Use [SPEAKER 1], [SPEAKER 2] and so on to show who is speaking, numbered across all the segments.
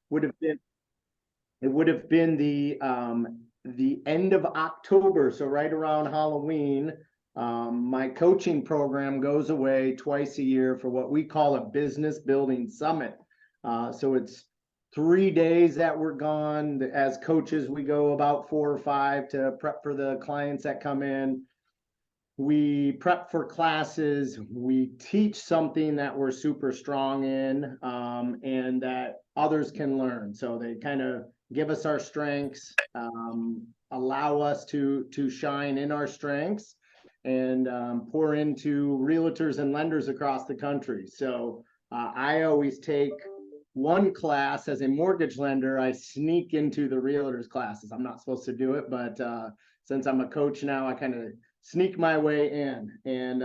[SPEAKER 1] would have been it would have been the end of October, so right around Halloween. My coaching program goes away twice a year for what we call a business building summit. So it's 3 days that we're gone. As coaches, we go about 4 or 5 to prep for the clients that come in. We prep for classes, we teach something that we're super strong in, and that others can learn. So they kind of give us our strengths, allow us to shine in our strengths, and pour into realtors and lenders across the country. So I always take one class as a mortgage lender. I sneak into the realtors classes. I'm not supposed to do it, but since I'm a coach now, I kind of sneak my way in. And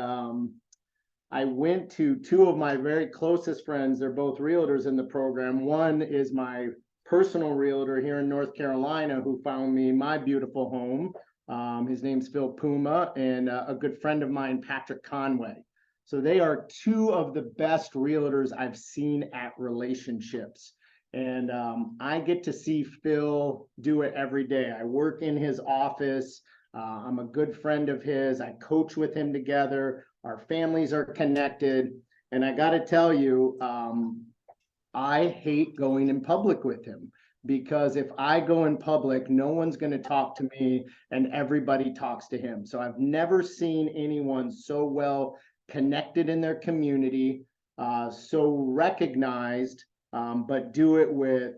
[SPEAKER 1] I went to 2 of my very closest friends. They're both realtors in the program. One is my personal realtor here in North Carolina who found me my beautiful home. His name's Phil Puma, and a good friend of mine, Patrick Conway. So they are 2 of the best realtors I've seen at relationships. And I get to see Phil do it every day. I work in his office. I'm a good friend of his. I coach with him together. Our families are connected. And I got to tell you, I hate going in public with him, because if I go in public, no one's going to talk to me and everybody talks to him. So I've never seen anyone so well connected in their community, so recognized, but do it with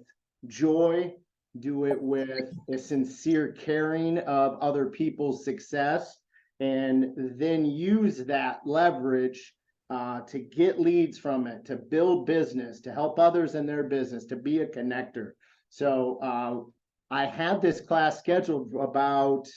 [SPEAKER 1] joy, do it with a sincere caring of other people's success, and then use that leverage to get leads from it, to build business, to help others in their business, to be a connector. So I had this class scheduled about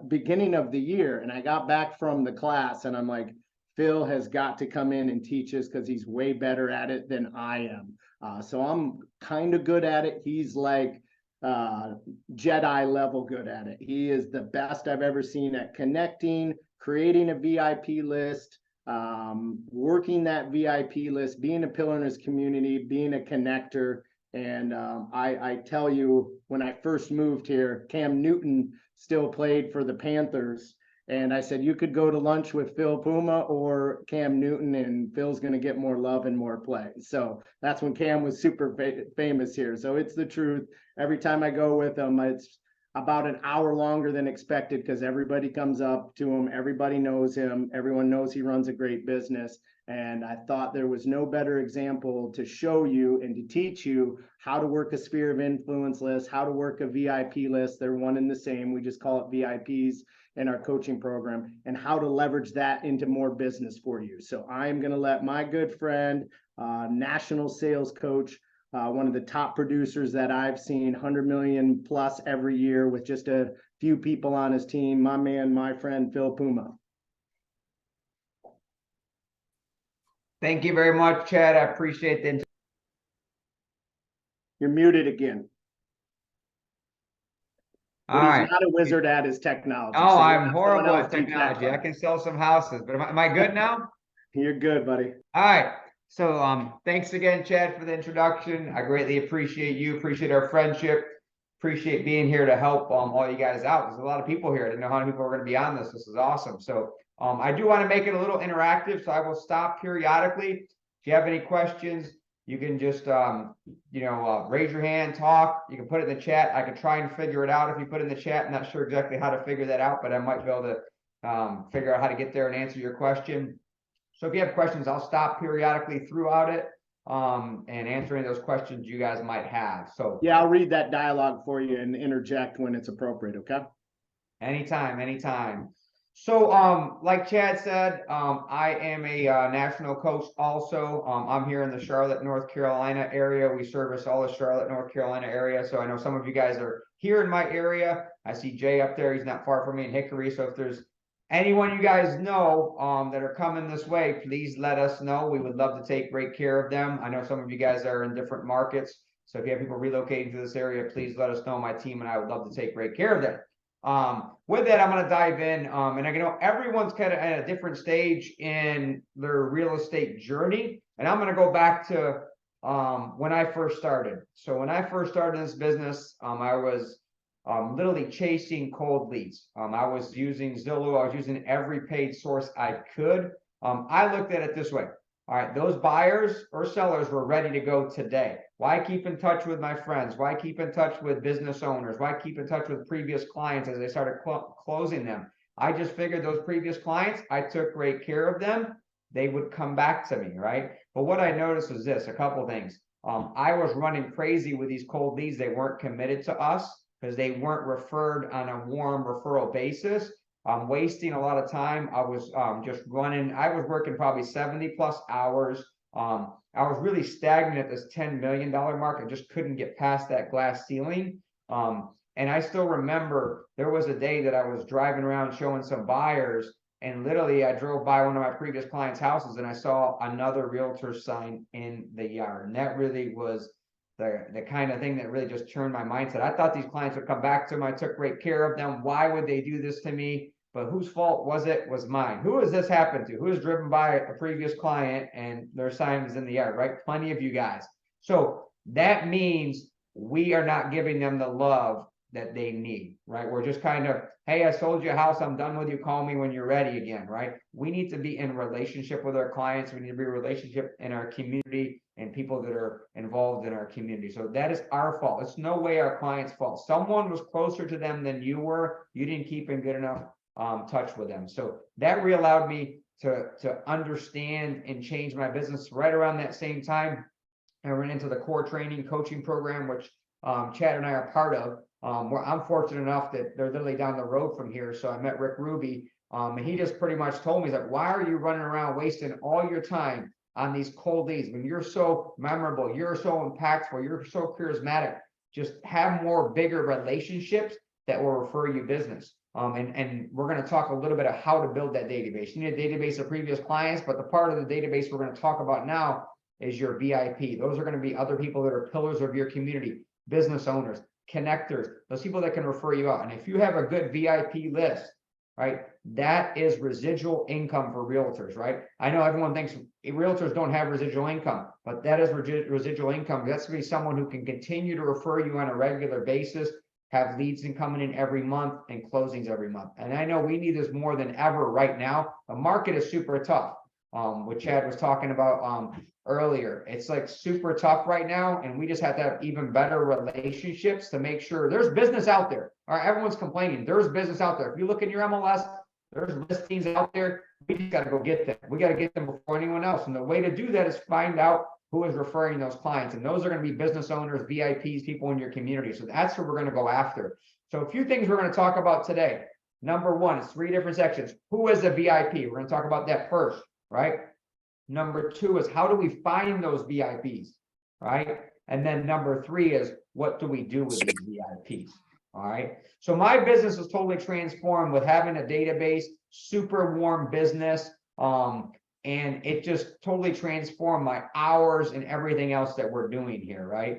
[SPEAKER 1] beginning of the year, and I got back from the class and I'm like, Phil has got to come in and teach us because he's way better at it than I am. So I'm kind of good at it. He's like Jedi level good at it. He is the best I've ever seen at connecting, creating a VIP list, working that VIP list, being a pillar in his community, being a connector. And I tell you, when I first moved here, Cam Newton still played for the Panthers. And I said, you could go to lunch with Phil Puma or Cam Newton, and Phil's going to get more love and more play. So that's when Cam was super famous here. So it's the truth. Every time I go with him, it's about an hour longer than expected because everybody comes up to him. Everybody knows him. Everyone knows he runs a great business. And I thought there was no better example to show you and to teach you how to work a sphere of influence list, how to work a VIP list. They're one and the same. We just call it VIPs in our coaching program, and how to leverage that into more business for you. So I'm going to let my good friend, national sales coach, one of the top producers that I've seen, 100 million plus every year with just a few people on his team, my man, my friend, Phil Puma.
[SPEAKER 2] Thank you very much, Chad. I appreciate the.
[SPEAKER 1] You're muted again. But he's not a wizard at his technology.
[SPEAKER 2] Oh, so I'm horrible at technology. I can sell some houses, but am I good now?
[SPEAKER 1] You're good, buddy.
[SPEAKER 2] All right. So thanks again, Chad, for the introduction. I greatly appreciate you, appreciate our friendship, appreciate being here to help all you guys out. There's a lot of people here. I didn't know how many people were going to be on this. This is awesome. So I do want to make it a little interactive, so I will stop periodically. If you have any questions, you can just raise your hand, talk. You can put it in the chat. I can try and figure it out if you put it in the chat. I'm not sure exactly how to figure that out, but I might be able to figure out how to get there and answer your question. So if you have questions, I'll stop periodically throughout it and answer any of those questions you guys might have. So
[SPEAKER 1] yeah, I'll read that dialogue for you and interject when it's appropriate. Okay.
[SPEAKER 2] Anytime. So like Chad said, I am a national coach also. I'm here in the Charlotte, North Carolina area. We service all the Charlotte, North Carolina area. So I know some of you guys are here in my area. I see Jay up there. He's not far from me in Hickory. So if there's anyone you guys know that are coming this way, please let us know. We would love to take great care of them. I know some of you guys are in different markets. So if you have people relocating to this area, please let us know. My team and I would love to take great care of them. With that, I'm going to dive in. And I know everyone's kind of at a different stage in their real estate journey. And I'm going to go back to when I first started. So when I first started this business, I was literally chasing cold leads. I was using Zillow. I was using every paid source I could. I looked at it this way. All right, those buyers or sellers were ready to go today. Why keep in touch with my friends? Why keep in touch with business owners? Why keep in touch with previous clients as they started closing them? I just figured those previous clients, I took great care of them. They would come back to me, right? But what I noticed was this, a couple things. I was running crazy with these cold leads. They weren't committed to us because they weren't referred on a warm referral basis. I'm wasting a lot of time. I was just running. I was working probably 70 plus hours. I was really stagnant at this $10 million mark. I just couldn't get past that glass ceiling. And I still remember there was a day that I was driving around showing some buyers, and literally I drove by one of my previous clients' houses and I saw another realtor sign in the yard. And that really was the kind of thing that really just turned my mindset. I thought these clients would come back to them. I took great care of them. Why would they do this to me? But whose fault was it? Was mine. Who has this happened to? Who has driven by a previous client and their sign is in the yard, right? Plenty of you guys. So that means we are not giving them the love that they need, right? We're just kind of, hey, I sold you a house. I'm done with you. Call me when you're ready again, right? We need to be in relationship with our clients. We need to be in relationship in our community and people that are involved in our community. So that is our fault. It's no way our client's fault. Someone was closer to them than you were. You didn't keep in good enough touch with them. So that really allowed me to understand and change my business. Right around that same time, I went into the core training coaching program, which Chad and I are part of. Where I'm fortunate enough that they're literally down the road from here. So I met Rick Ruby, and he just pretty much told me, he's like, why are you running around wasting all your time on these cold leads when you're so memorable, you're so impactful, you're so charismatic? Just have more bigger relationships that will refer you business. And we're going to talk a little bit of how to build that database. You need a database of previous clients, but the part of the database we're going to talk about now is your VIP. Those are going to be other people that are pillars of your community, business owners, connectors, those people that can refer you out. And if you have a good VIP list, right, that is residual income for realtors, right? I know everyone thinks realtors don't have residual income, but that is residual income. That's going to be someone who can continue to refer you on a regular basis, have leads coming in every month and closings every month. And I know we need this more than ever right now. The market is super tough. What Chad was talking about earlier, it's like super tough right now, and we just have to have even better relationships to make sure there's business out there. All right, everyone's complaining. There's business out there. If you look in your MLS, there's listings out there. We just got to go get them. We got to get them before anyone else. And the way to do that is find out who is referring those clients. And those are going to be business owners, VIPs, people in your community. So that's what we're going to go after. So a few things we're going to talk about today. Number one, it's 3 different sections. Who is a VIP? We're going to talk about that first, right? Number 2 is how do we find those VIPs, right? And then number 3 is what do we do with these VIPs, all right? So my business was totally transformed with having a database, super warm business, and it just totally transformed my hours and everything else that we're doing here, right?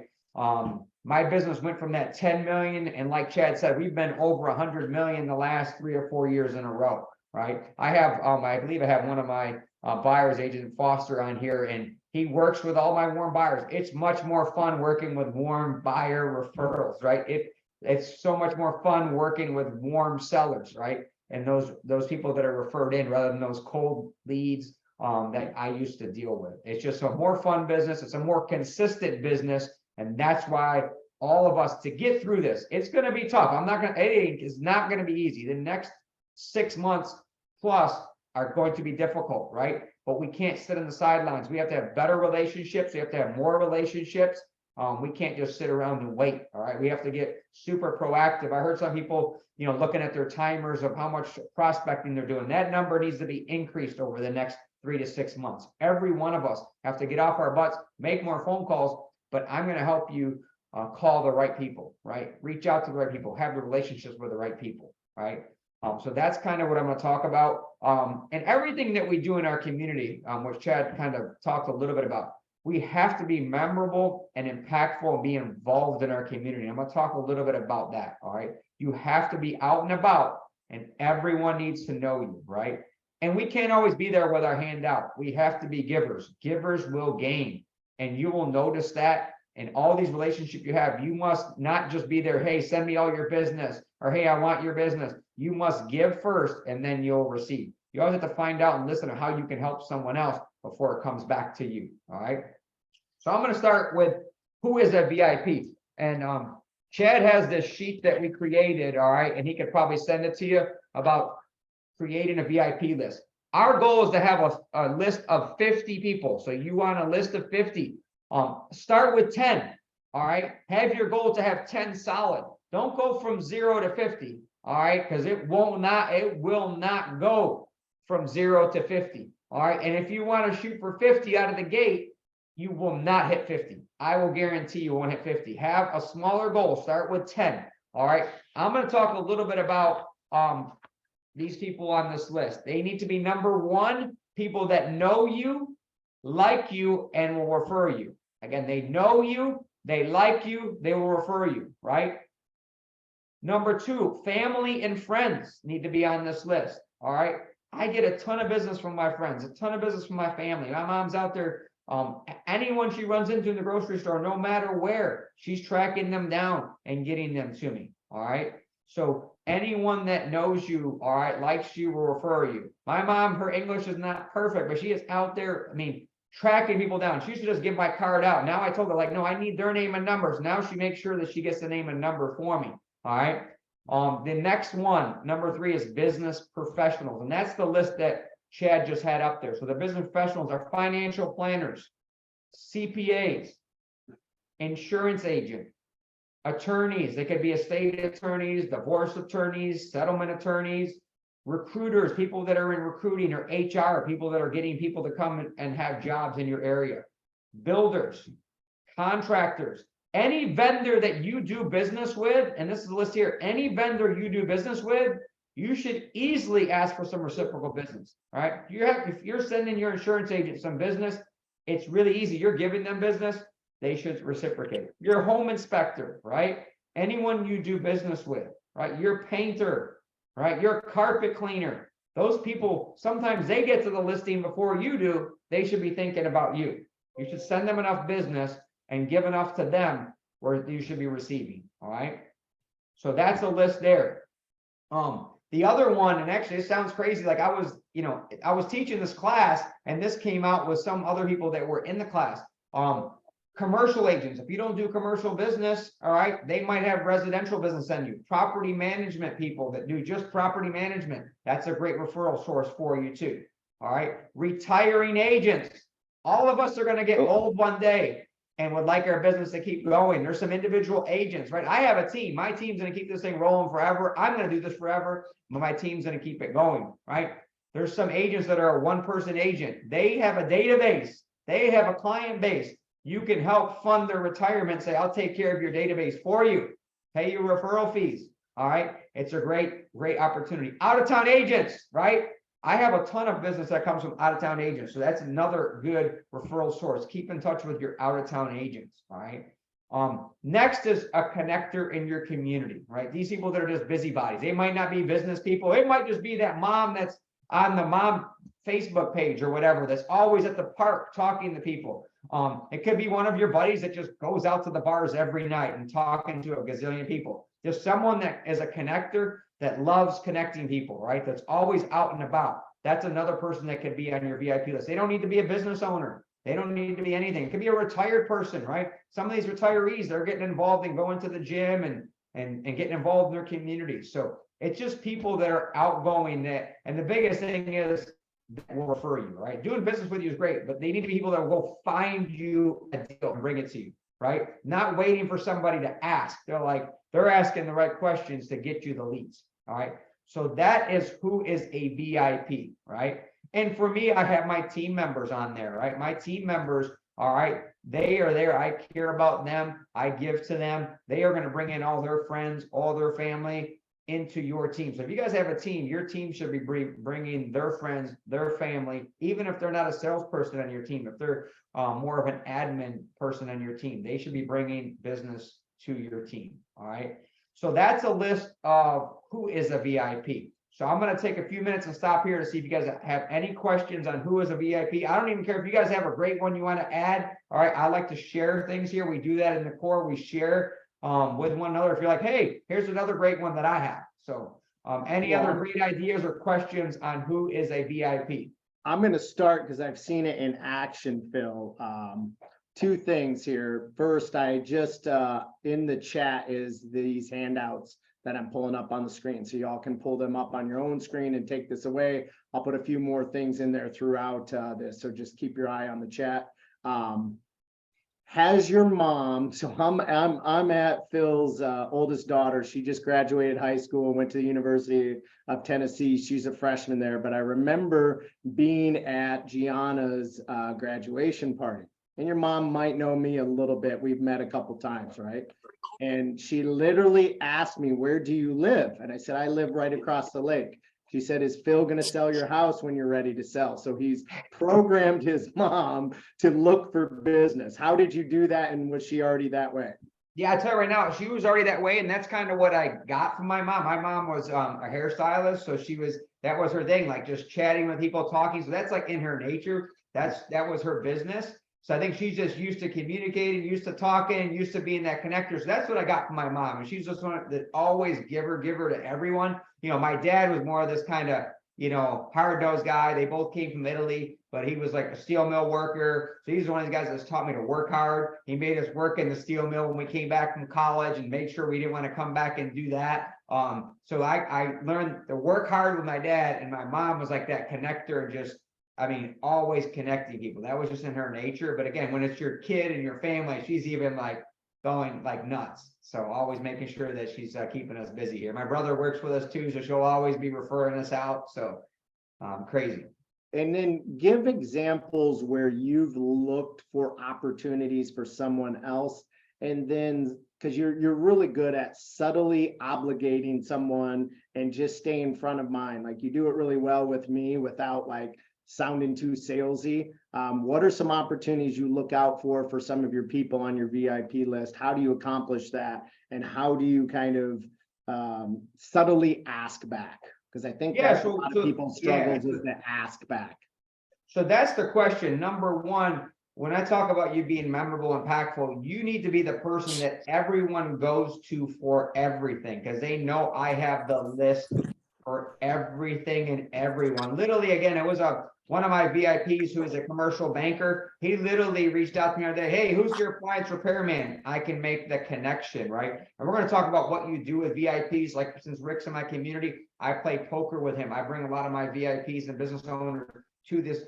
[SPEAKER 2] My business went from that 10 million, and like Chad said, we've been over 100 million the last 3 or 4 years in a row, right? I believe I have one of my buyer's agent Foster on here, and he works with all my warm buyers. It's much more fun working with warm buyer referrals, right? It's so much more fun working with warm sellers, right? And those people that are referred in rather than those cold leads that I used to deal with. It's just a more fun business. It's a more consistent business. And that's why all of us, to get through this, it's going to be tough. It is not going to be easy. The next 6 months plus are going to be difficult, right? But we can't sit on the sidelines. We have to have better relationships. We have to have more relationships. We can't just sit around and wait, all right? We have to get super proactive. I heard some people, looking at their timers of how much prospecting they're doing. That number needs to be increased over the next 3 to 6 months. Every one of us have to get off our butts, make more phone calls, but I'm going to help you call the right people, right? Reach out to the right people, have the relationships with the right people, right? So that's kind of what I'm going to talk about. And everything that we do in our community, which Chad kind of talked a little bit about, we have to be memorable and impactful and be involved in our community. I'm going to talk a little bit about that, all right? You have to be out and about, and everyone needs to know you, right? And we can't always be there with our hand out. We have to be givers. Givers will gain. and you will notice that in all these relationships you have, you must not just be there, hey, send me all your business, or hey, I want your business. You must give first and then you'll receive. You always have to find out and listen to how you can help someone else before it comes back to you. All right. So I'm going to start with who is a VIP. And Chad has this sheet that we created. All right. And he could probably send it to you about creating a VIP list. Our goal is to have a list of 50 people. So you want a list of 50. Start with 10. All right. Have your goal to have 10 solid. Don't go from 0 to 50. All right. Because it will not go from 0 to 50. All right. And if you want to shoot for 50 out of the gate, you will not hit 50. I will guarantee you won't hit 50. Have a smaller goal. Start with 10. All right. I'm going to talk a little bit about these people on this list. They need to be number one, people that know you, like you, and will refer you. Again, they know you, they like you, they will refer you, right? Number two, family and friends need to be on this list. All right. I get a ton of business from my friends, a ton of business from my family. My mom's out there. Anyone she runs into in the grocery store, no matter where, she's tracking them down and getting them to me. All right. So anyone that knows you, all right, likes you, will refer you. My mom, her English is not perfect, but she is out there, I mean, tracking people down. She used to just give my card out. Now I told her, like, no, I need their name and numbers. Now she makes sure that she gets the name and number for me. All right. The next one, number 3, is business professionals. And that's the list that Chad just had up there. So the business professionals are financial planners, CPAs, insurance agent, attorneys. They could be estate attorneys, divorce attorneys, settlement attorneys, recruiters, people that are in recruiting, or HR, people that are getting people to come and have jobs in your area, builders, contractors, any vendor that you do business with. And this is the list here. Any vendor you do business with, you should easily ask for some reciprocal business. All right. If you're sending your insurance agent some business, it's really easy. You're giving them business, they should reciprocate. Your home inspector, right? Anyone you do business with, right? Your painter, right? Your carpet cleaner. Those people, sometimes they get to the listing before you do. They should be thinking about you. You should send them enough business and give enough to them where you should be receiving. All right. So that's a list there. The other one, and actually it sounds crazy, like I was teaching this class and this came out with some other people that were in the class. Commercial agents, if you don't do commercial business, all right, they might have residential business send you. Property management people that do just property management, that's a great referral source for you too. All right, retiring agents, all of us are going to get old one day and would like our business to keep going. There's some individual agents, right? I have a team. My team's going to keep this thing rolling forever. I'm going to do this forever, but my team's going to keep it going, right? There's some agents that are a one-person agent. They have a database. They have a client base. You can help fund their retirement. Say, I'll take care of your database for you. Pay your referral fees. All right. It's a great opportunity. Out-of-town agents, right? I have a ton of business that comes from out-of-town agents. So that's another good referral source. Keep in touch with your out-of-town agents. All right. Next is a connector in your community, right? These people that are just busybodies. They might not be business people. It might just be that mom that's on the mom Facebook page or whatever, that's always at the park talking to people. It could be one of your buddies that just goes out to the bars every night and talking to a gazillion people. Just someone that is a connector that loves connecting people, right? That's always out and about. That's another person that could be on your VIP list. They don't need to be a business owner. They don't need to be anything. It could be a retired person, right? Some of these retirees, they're getting involved in going to the gym and getting involved in their community. So it's just people that are outgoing and the biggest thing is that will refer you, right? Doing business with you is great, but they need to be people that will go find you a deal and bring it to you, right? Not waiting for somebody to ask. They're asking the right questions to get you the leads. All right. So that is who is a VIP, right? And for me, I have my team members on there, right? My team members, all right, they are there. I care about them. I give to them. They are going to bring in all their friends, all their family into your team. So if you guys have a team, your team should be bringing their friends, their family, even if they're not a salesperson on your team, if they're more of an admin person on your team, they should be bringing business to your team. All right. So that's a list of who is a VIP. So I'm going to take a few minutes and stop here to see if you guys have any questions on who is a VIP. I don't even care if you guys have a great one you want to add. All right. I like to share things here. We do that in the core. We share with one another. If you're like, hey, here's another great one that I have. So any other great ideas or questions on who is a VIP?
[SPEAKER 1] I'm going to start because I've seen it in action, Phil. Two things here. First, I just in the chat is these handouts that I'm pulling up on the screen. So y'all can pull them up on your own screen and take this away. I'll put a few more things in there throughout this. So just keep your eye on the chat. Has your mom, so I'm at Phil's oldest daughter. She just graduated high school and went to the University of Tennessee. She's a freshman there, but I remember being at Gianna's graduation party. And your mom might know me a little bit. We've met a couple times, right? And she literally asked me, where do you live? And I said, I live right across the lake. She said, is Phil going to sell your house when you're ready to sell? So he's programmed his mom to look for business. How did you do that? And was she already that way?
[SPEAKER 2] Yeah, I tell you right now, she was already that way. And that's kind of what I got from my mom. My mom was a hairstylist. So that was her thing, like just chatting with people, talking. So that's like in her nature. That was her business. So I think she's just used to communicating, used to talking, used to being that connector. So that's what I got from my mom. And she's just one that always giver to everyone. My dad was more of this kind of, hard-nosed guy. They both came from Italy, but he was like a steel mill worker. So he's one of the guys that's taught me to work hard. He made us work in the steel mill when we came back from college and made sure we didn't want to come back and do that. So I learned to work hard with my dad, and my mom was like that connector and just, always connecting people. That was just in her nature. But again, when it's your kid and your family, she's even like going like nuts. So always making sure that she's keeping us busy here. My brother works with us too, so she'll always be referring us out. So crazy.
[SPEAKER 1] And then give examples where you've looked for opportunities for someone else. And then, because you're really good at subtly obligating someone and just stay in front of mine. Like you do it really well with me without like sounding too salesy. What are some opportunities you look out for some of your people on your VIP list? How do you accomplish that? And how do you kind of subtly ask back? Because I think that's a lot of people's struggles is to ask back.
[SPEAKER 2] So that's the question. Number one, when I talk about you being memorable, impactful, you need to be the person that everyone goes to for everything, because they know I have the list for everything and everyone. Literally, again, it was one of my VIPs who is a commercial banker. He literally reached out to me the other day, hey, who's your appliance repairman? I can make the connection, right? And we're going to talk about what you do with VIPs. Like since Rick's in my community, I play poker with him. I bring a lot of my VIPs and business owners to this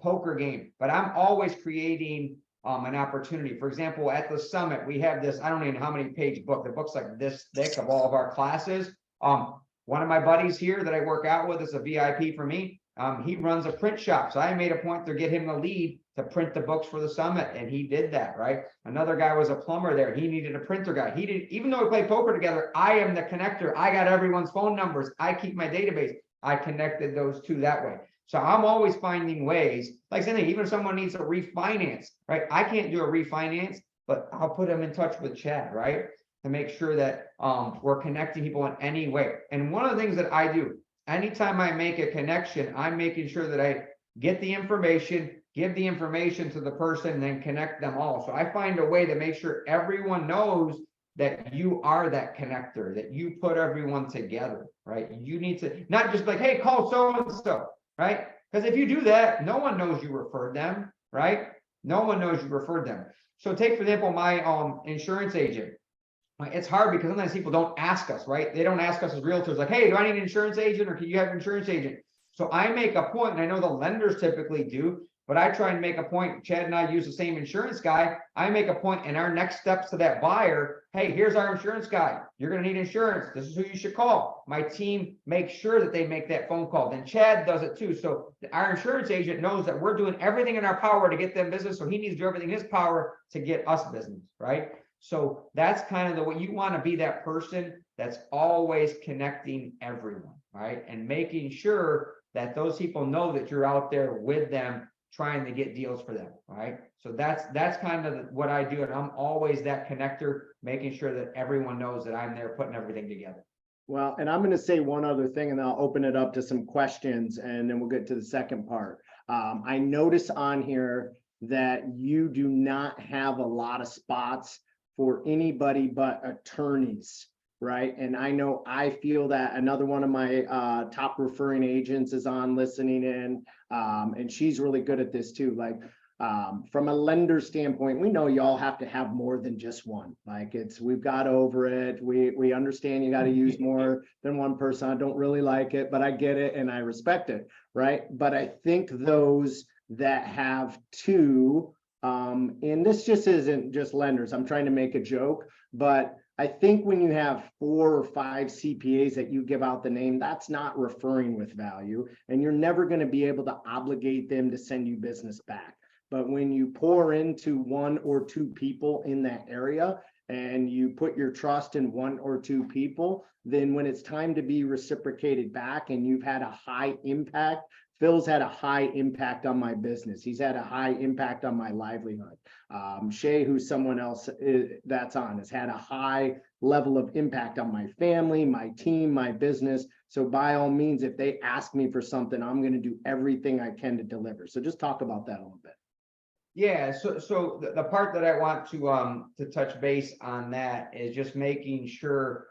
[SPEAKER 2] poker game, but I'm always creating an opportunity. For example, at the summit, we have this, I don't even know how many page book. The book's like this thick of all of our classes. One of my buddies here that I work out with is a VIP for me. He runs a print shop. So I made a point to get him the lead to print the books for the summit. And he did that, right? Another guy was a plumber there. He needed a printer guy. He did, even though we play poker together, I am the connector. I got everyone's phone numbers. I keep my database. I connected those two that way. So I'm always finding ways, like saying, even if someone needs a refinance, right? I can't do a refinance, but I'll put them in touch with Chad, right? To make sure that we're connecting people in any way. And one of the things that I do, anytime I make a connection, I'm making sure that I get the information, give the information to the person, and then connect them all. So I find a way to make sure everyone knows that you are that connector, that you put everyone together, right? You need to not just like, hey, call so-and-so, right? Because if you do that, no one knows you referred them, right? No one knows you referred them. So take, for example, my insurance agent. It's hard because sometimes people don't ask us, right? They don't ask us as realtors, like, hey, do I need an insurance agent or can you have an insurance agent? So I make a point, and I know the lenders typically do, but I try and make a point. Chad and I use the same insurance guy. I make a point in our next steps to that buyer. Hey, here's our insurance guy. You're going to need insurance. This is who you should call. My team makes sure that they make that phone call. Then Chad does it too. So our insurance agent knows that we're doing everything in our power to get them business. So he needs to do everything in his power to get us business, right? So that's kind of the way you want to be, that person that's always connecting everyone, right? And making sure that those people know that you're out there with them trying to get deals for them, right? So that's kind of what I do. And I'm always that connector, making sure that everyone knows that I'm there putting everything together.
[SPEAKER 1] Well, and I'm going to say one other thing, and then I'll open it up to some questions, and then we'll get to the second part. I notice on here that you do not have a lot of spots for anybody but attorneys, right? And I know I feel that another one of my top referring agents is on listening in, and she's really good at this too. Like, from a lender standpoint, we know y'all have to have more than just one. Like we've got over it. We understand you got to use more than one person. I don't really like it, but I get it and I respect it, right? But I think those that have two, and this just isn't just lenders, I'm trying to make a joke, but I think when you have 4 or 5 CPAs that you give out the name, that's not referring with value, and you're never going to be able to obligate them to send you business back. But when you pour into 1 or 2 people in that area and you put your trust in 1 or 2 people, then when it's time to be reciprocated back and you've had a high impact, Phil's had a high impact on my business. He's had a high impact on my livelihood. Shay, who's someone else that's on, has had a high level of impact on my family, my team, my business. So by all means, if they ask me for something, I'm going to do everything I can to deliver. So just talk about that a little bit.
[SPEAKER 2] Yeah, so the part that I want to touch base on that is just making sure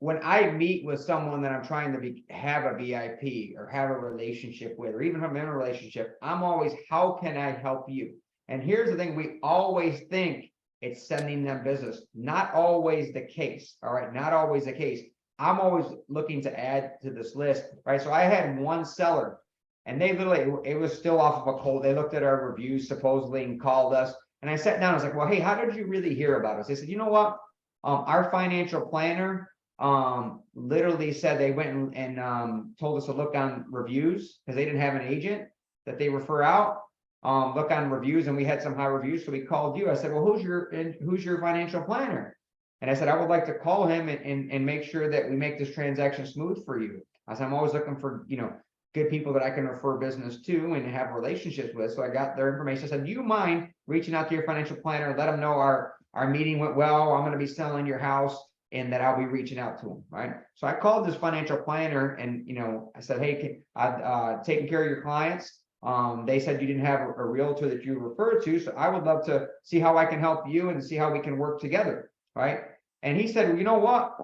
[SPEAKER 2] when I meet with someone that I'm trying to have a VIP or have a relationship with, or even if I'm in a relationship, I'm always, how can I help you? And here's the thing, we always think it's sending them business. Not always the case, all right? Not always the case. I'm always looking to add to this list, right? So I had one seller, and they literally, it was still off of a cold. They looked at our reviews supposedly and called us. And I sat down, I was like, well, hey, how did you really hear about us? They said, you know what? Our financial planner literally said they went and told us to look on reviews because they didn't have an agent that they refer out. Look on reviews, and we had some high reviews. So we called you. I said, well, who's your financial planner? And I said, I would like to call him and make sure that we make this transaction smooth for you. I said, I'm always looking for, good people that I can refer business to and have relationships with. So I got their information. I said, do you mind reaching out to your financial planner, let them know our meeting went well, I'm going to be selling your house, and that I'll be reaching out to them, right? So I called this financial planner and, I said, hey, I've taken care of your clients. They said you didn't have a realtor that you referred to. So I would love to see how I can help you and see how we can work together, right? And he said, well, you know what?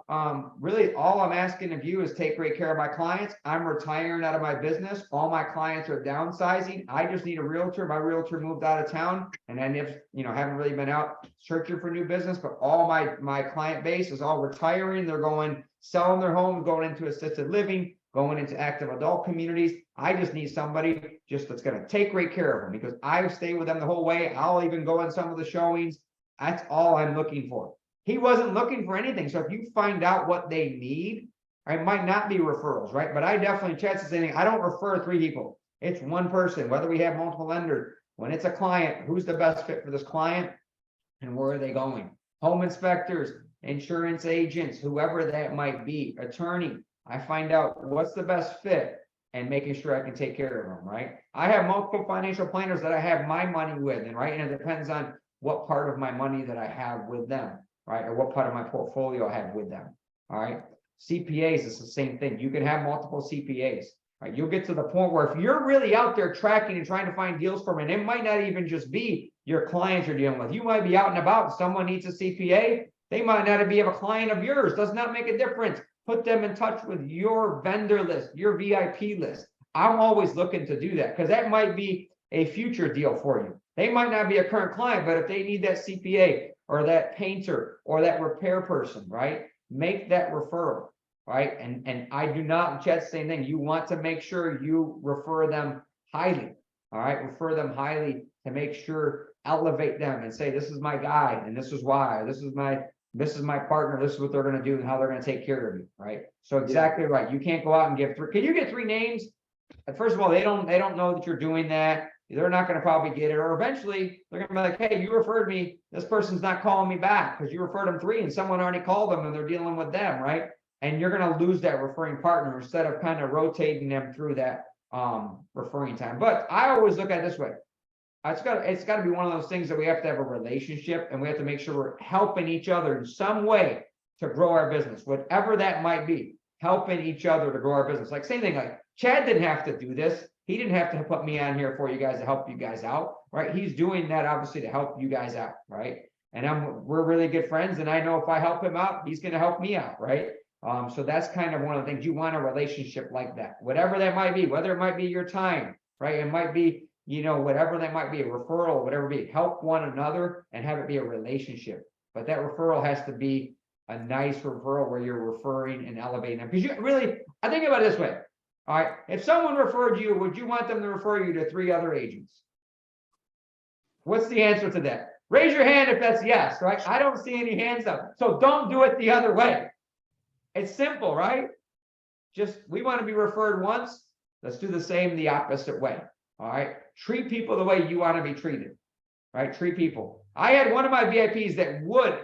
[SPEAKER 2] Really, all I'm asking of you is take great care of my clients. I'm retiring out of my business. All my clients are downsizing. I just need a realtor. My realtor moved out of town, and I haven't really been out searching for new business. But all my client base is all retiring. They're selling their homes, going into assisted living, going into active adult communities. I just need somebody that's going to take great care of them because I stay with them the whole way. I'll even go on some of the showings. That's all I'm looking for. He wasn't looking for anything. So if you find out what they need, it might not be referrals, right? But I definitely, Chad's the same thing. I don't refer 3 people. It's one person, whether we have multiple lenders. When it's a client, who's the best fit for this client and where are they going? Home inspectors, insurance agents, whoever that might be, attorney. I find out what's the best fit and making sure I can take care of them, right? I have multiple financial planners that I have my money with, and right, and it depends on what part of my money that I have with them. Right, or what part of my portfolio I have with them. All right, CPAs is the same thing. You can have multiple CPAs. Right, you'll get to the point where if you're really out there tracking and trying to find deals for them, and it might not even just be your clients you're dealing with. You might be out and about. Someone needs a CPA. They might not be a client of yours. Does not make a difference. Put them in touch with your vendor list, your VIP list. I'm always looking to do that because that might be a future deal for you. They might not be a current client, but if they need that CPA or that painter or that repair person, right? Make that referral, right? And I do not, Chad's same thing. You want to make sure you refer them highly, all right? Refer them highly to make sure, elevate them and say, this is my guy and this is why, this is my partner, this is what they're going to do and how they're going to take care of you, right? So exactly right. You can't go out and give 3. Can you get 3 names? First of all, they don't know that you're doing that. They're not going to probably get it, or eventually they're going to be like, hey, you referred me. This person's not calling me back because you referred them 3 and someone already called them and they're dealing with them, right? And you're going to lose that referring partner instead of kind of rotating them through that referring time. But I always look at it this way. It's got to be one of those things that we have to have a relationship and we have to make sure we're helping each other in some way to grow our business, whatever that might be, helping each other to grow our business. Like same thing, like Chad didn't have to do this. He didn't have to put me on here for you guys to help you guys out, right? He's doing that obviously to help you guys out, right? And we're really good friends, and I know if I help him out, he's going to help me out, right? So that's kind of one of the things. You want a relationship like that, whatever that might be, whether it might be your time, right? It might be, whatever that might be, a referral, whatever it be, help one another and have it be a relationship. But that referral has to be a nice referral where you're referring and elevating them. Because I think about it this way. All right, if someone referred you, would you want them to refer you to 3 other agents? What's the answer to that? Raise your hand if that's yes, right? I don't see any hands up. So don't do it the other way. It's simple, right? We want to be referred once. Let's do the same the opposite way. All right. Treat people the way you want to be treated. Right? Treat people. I had one of my VIPs that would,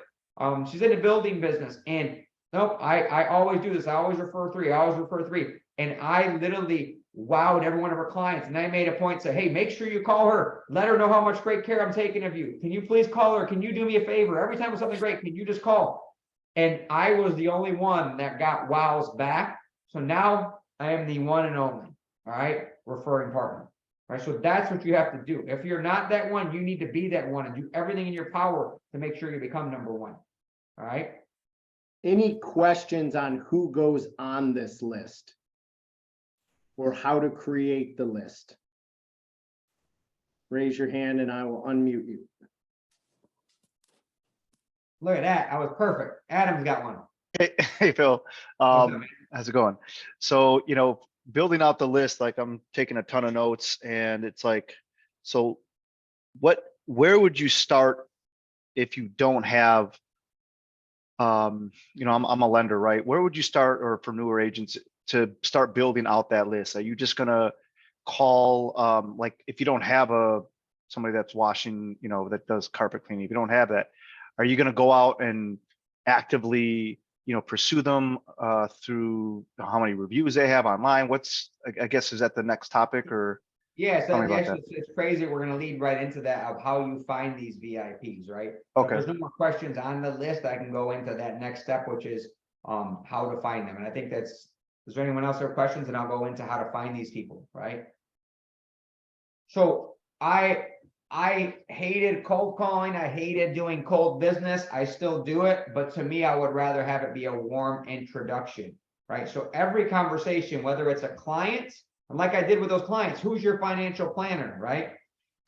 [SPEAKER 2] she's in the building business, and nope, I always do this. I always refer 3. I always refer 3. And I literally wowed every one of her clients. And I made a point to say, hey, make sure you call her. Let her know how much great care I'm taking of you. Can you please call her? Can you do me a favor? Every time it's something great, can you just call? And I was the only one that got wows back. So now I am the one and only, all right, referring partner. Right. So that's what you have to do. If you're not that one, you need to be that one and do everything in your power to make sure you become number 1. All right.
[SPEAKER 1] Any questions on who goes on this list or how to create the list? Raise your hand and I will unmute you.
[SPEAKER 2] Look at that. I was perfect. Adam's got one.
[SPEAKER 3] Hey, Phil. How's it going? So, building out the list, like I'm taking a ton of notes, and it's like, so where would you start if you don't have, I'm a lender, right? Where would you start, or for newer agents to start building out that list? Are you just gonna call, like if you don't have somebody that's washing, that does carpet cleaning, if you don't have that, are you gonna go out and actively pursue them through how many reviews they have online? I guess, is that the next topic? Or
[SPEAKER 2] yeah, so
[SPEAKER 3] actually,
[SPEAKER 2] it's crazy. We're going to lead right into that of how you find these VIPs, right?
[SPEAKER 3] Okay.
[SPEAKER 2] If there's no more questions on the list, I can go into that next step, which is how to find them. And I think is there anyone else have questions? And I'll go into how to find these people, right? So I hated cold calling. I hated doing cold business. I still do it, but to me, I would rather have it be a warm introduction, right? So every conversation, whether it's a client, and like I did with those clients, who's your financial planner, right?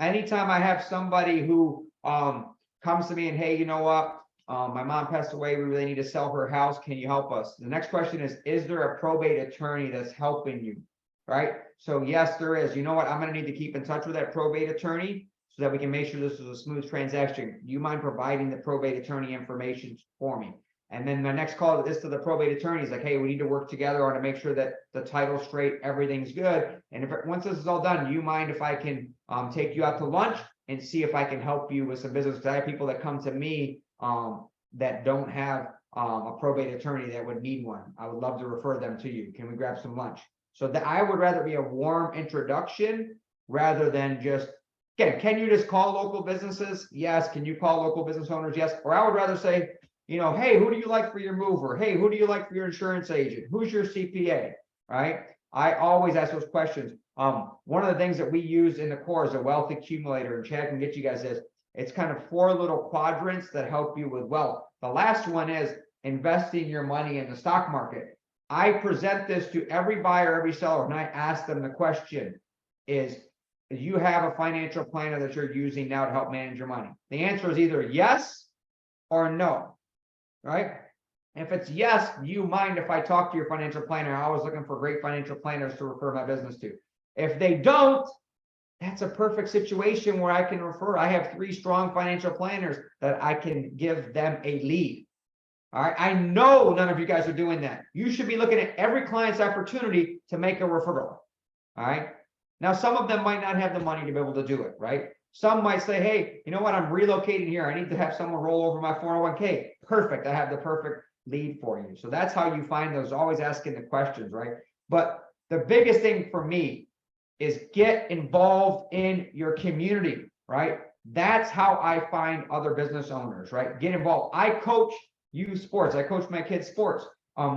[SPEAKER 2] Anytime I have somebody who comes to me and, hey, you know what? My mom passed away. We really need to sell her house. Can you help us? The next question is there a probate attorney that's helping you, right? So yes, there is. You know what? I'm going to need to keep in touch with that probate attorney so that we can make sure this is a smooth transaction. Do you mind providing the probate attorney information for me? And then my next call is to the probate attorney is like, hey, we need to work together on to make sure that the title's straight, everything's good. And once this is all done, do you mind if I can take you out to lunch and see if I can help you with some business? Because I have people that come to me that don't have a probate attorney that would need one. I would love to refer them to you. Can we grab some lunch? So that I would rather be a warm introduction rather than just, again, can you just call local businesses? Yes. Can you call local business owners? Yes. Or I would rather say, hey, who do you like for your mover? Hey, who do you like for your insurance agent? Who's your CPA? Right? I always ask those questions. One of the things that we use in the core is a wealth accumulator, and Chad can get you guys this. It's kind of 4 little quadrants that help you with wealth. The last one is investing your money in the stock market. I present this to every buyer, every seller, and I ask them the question is, do you have a financial planner that you're using now to help manage your money? The answer is either yes or no, right? If it's yes, do you mind if I talk to your financial planner? I'm always looking for great financial planners to refer my business to. If they don't, that's a perfect situation where I can refer. I have 3 strong financial planners that I can give them a lead. All right. I know none of you guys are doing that. You should be looking at every client's opportunity to make a referral. All right. Now, some of them might not have the money to be able to do it, right? Some might say, hey, you know what? I'm relocating here. I need to have someone roll over my 401k. Perfect. I have the perfect lead for you. So that's how you find those, always asking the questions, right? But the biggest thing for me is get involved in your community, right? That's how I find other business owners, right? Get involved. I coach youth sports. I coach my kids' sports.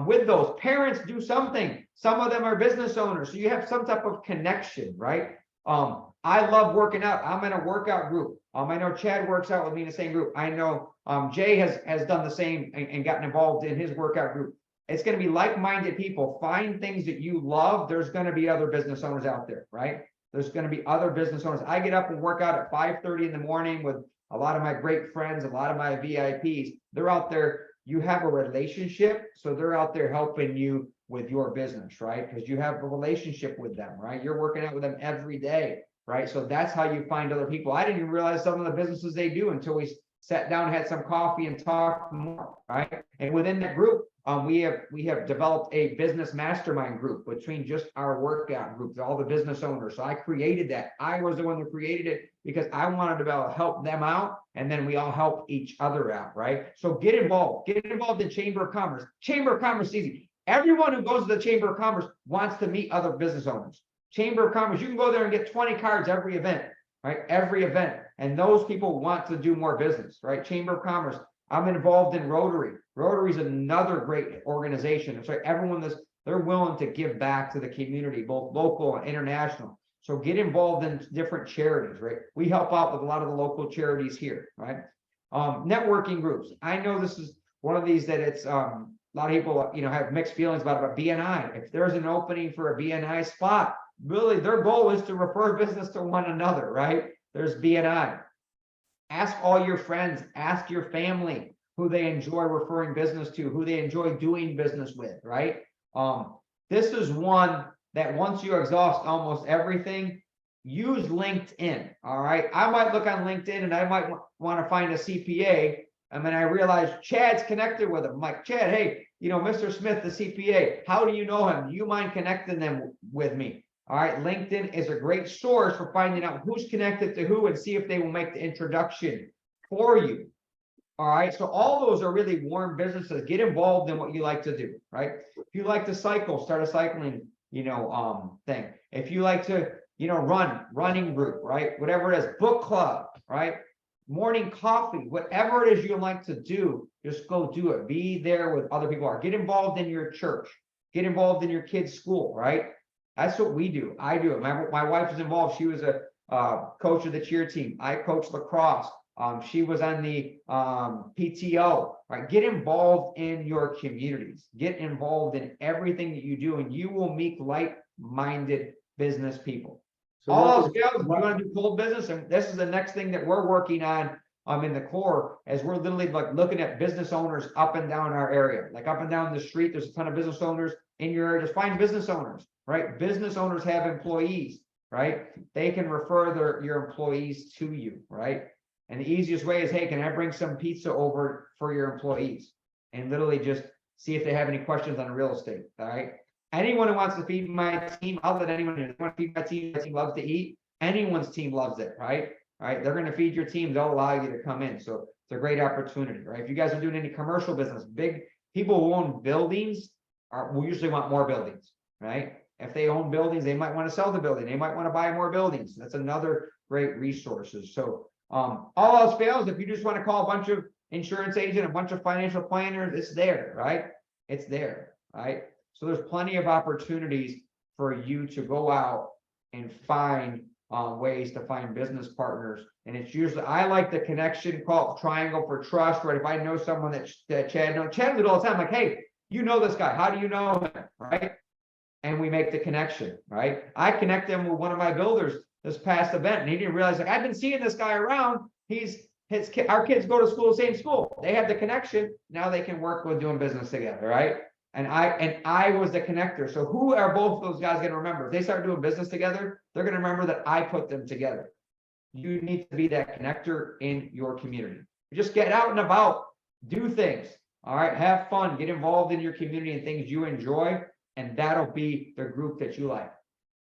[SPEAKER 2] With those parents, do something. Some of them are business owners, so you have some type of connection, right? I love working out. I'm in a workout group. I know Chad works out with me in the same group. I know Jay has done the same and gotten involved in his workout group. It's going to be like-minded people. Find things that you love. There's going to be other business owners out there, right? There's going to be other business owners. I get up and work out at 5:30 in the morning with a lot of my great friends, a lot of my VIPs. They're out there. You have a relationship, so they're out there helping you with your business, right? Because you have a relationship with them, right? You're working out with them every day, right? So that's how you find other people. I didn't even realize some of the businesses they do until we sat down, had some coffee, and talked more, right? And within that group, we have developed a business mastermind group between just our workout groups, all the business owners. So I created that. I was the one who created it because I wanted to be able to help them out, and then we all help each other out, right? So get involved. Get involved in Chamber of Commerce. Chamber of Commerce is easy. Everyone who goes to the Chamber of Commerce wants to meet other business owners. Chamber of Commerce, you can go there and get 20 cards every event, right? Every event. And those people want to do more business, right? Chamber of Commerce. I'm involved in Rotary. Rotary is another great organization. It's like everyone they're willing to give back to the community, both local and international. So get involved in different charities, right? We help out with a lot of the local charities here, right? Networking groups. I know this is one of these that it's a lot of people, have mixed feelings about BNI. If there's an opening for a BNI spot, really their goal is to refer business to one another, right? There's BNI. Ask all your friends, ask your family who they enjoy referring business to, who they enjoy doing business with, right? This is one that once you exhaust almost everything, use LinkedIn, all right? I might look on LinkedIn and I might want to find a CPA, and then I realize Chad's connected with him. I'm like, Chad, hey, Mr. Smith, the CPA, how do you know him? Do you mind connecting them with me? All right, LinkedIn is a great source for finding out who's connected to who and see if they will make the introduction for you. All right, so all those are really warm businesses. Get involved in what you like to do, right? If you like to cycle, start a cycling, thing. If you like to, running group, right? Whatever it is, book club, right? Morning coffee, whatever it is you like to do, just go do it. Be there with other people. Get involved in your church. Get involved in your kids' school, right? That's what we do. I do it. My wife is involved. She was a coach of the cheer team. I coach lacrosse. She was on the PTO. Right? Get involved in your communities. Get involved in everything that you do, and you will meet like-minded business people.
[SPEAKER 1] So
[SPEAKER 2] All else fails, if you want to do cold business, and this is the next thing that we're working on in the core, as we're literally like looking at business owners up and down our area, like up and down the street. There's a ton of business owners in your area. Just find business owners, right? Business owners have employees, right? They can refer your employees to you, right? And the easiest way is, hey, can I bring some pizza over for your employees? And literally just see if they have any questions on real estate, all right? Anyone who wants to feed my team, I'll let anyone who wants to feed my team loves to eat. Anyone's team loves it, right? All right, they're going to feed your team. They'll allow you to come in. So it's a great opportunity, right? If you guys are doing any commercial business, big people who own buildings will usually want more buildings, right? If they own buildings, they might want to sell the building. They might want to buy more buildings. That's another great resources. So all else fails, if you just want to call a bunch of insurance agent, a bunch of financial planners, it's there, right? It's there, right? So there's plenty of opportunities for you to go out and find ways to find business partners. And it's usually, I like the connection called triangle for trust, right? If I know someone that Chad knows, Chad did all the time, like, hey, you know this guy, how do you know him, right? And we make the connection, right? I connect them with one of my builders this past event, and he didn't realize, like, I've been seeing this guy around. Our kids go to school, same school. They have the connection. Now they can work with doing business together, right? And I was the connector. So who are both those guys going to remember? If they start doing business together, they're going to remember that I put them together. You need to be that connector in your community. Just get out and about, do things. All right, have fun, get involved in your community and things you enjoy, and that'll be the group that you like.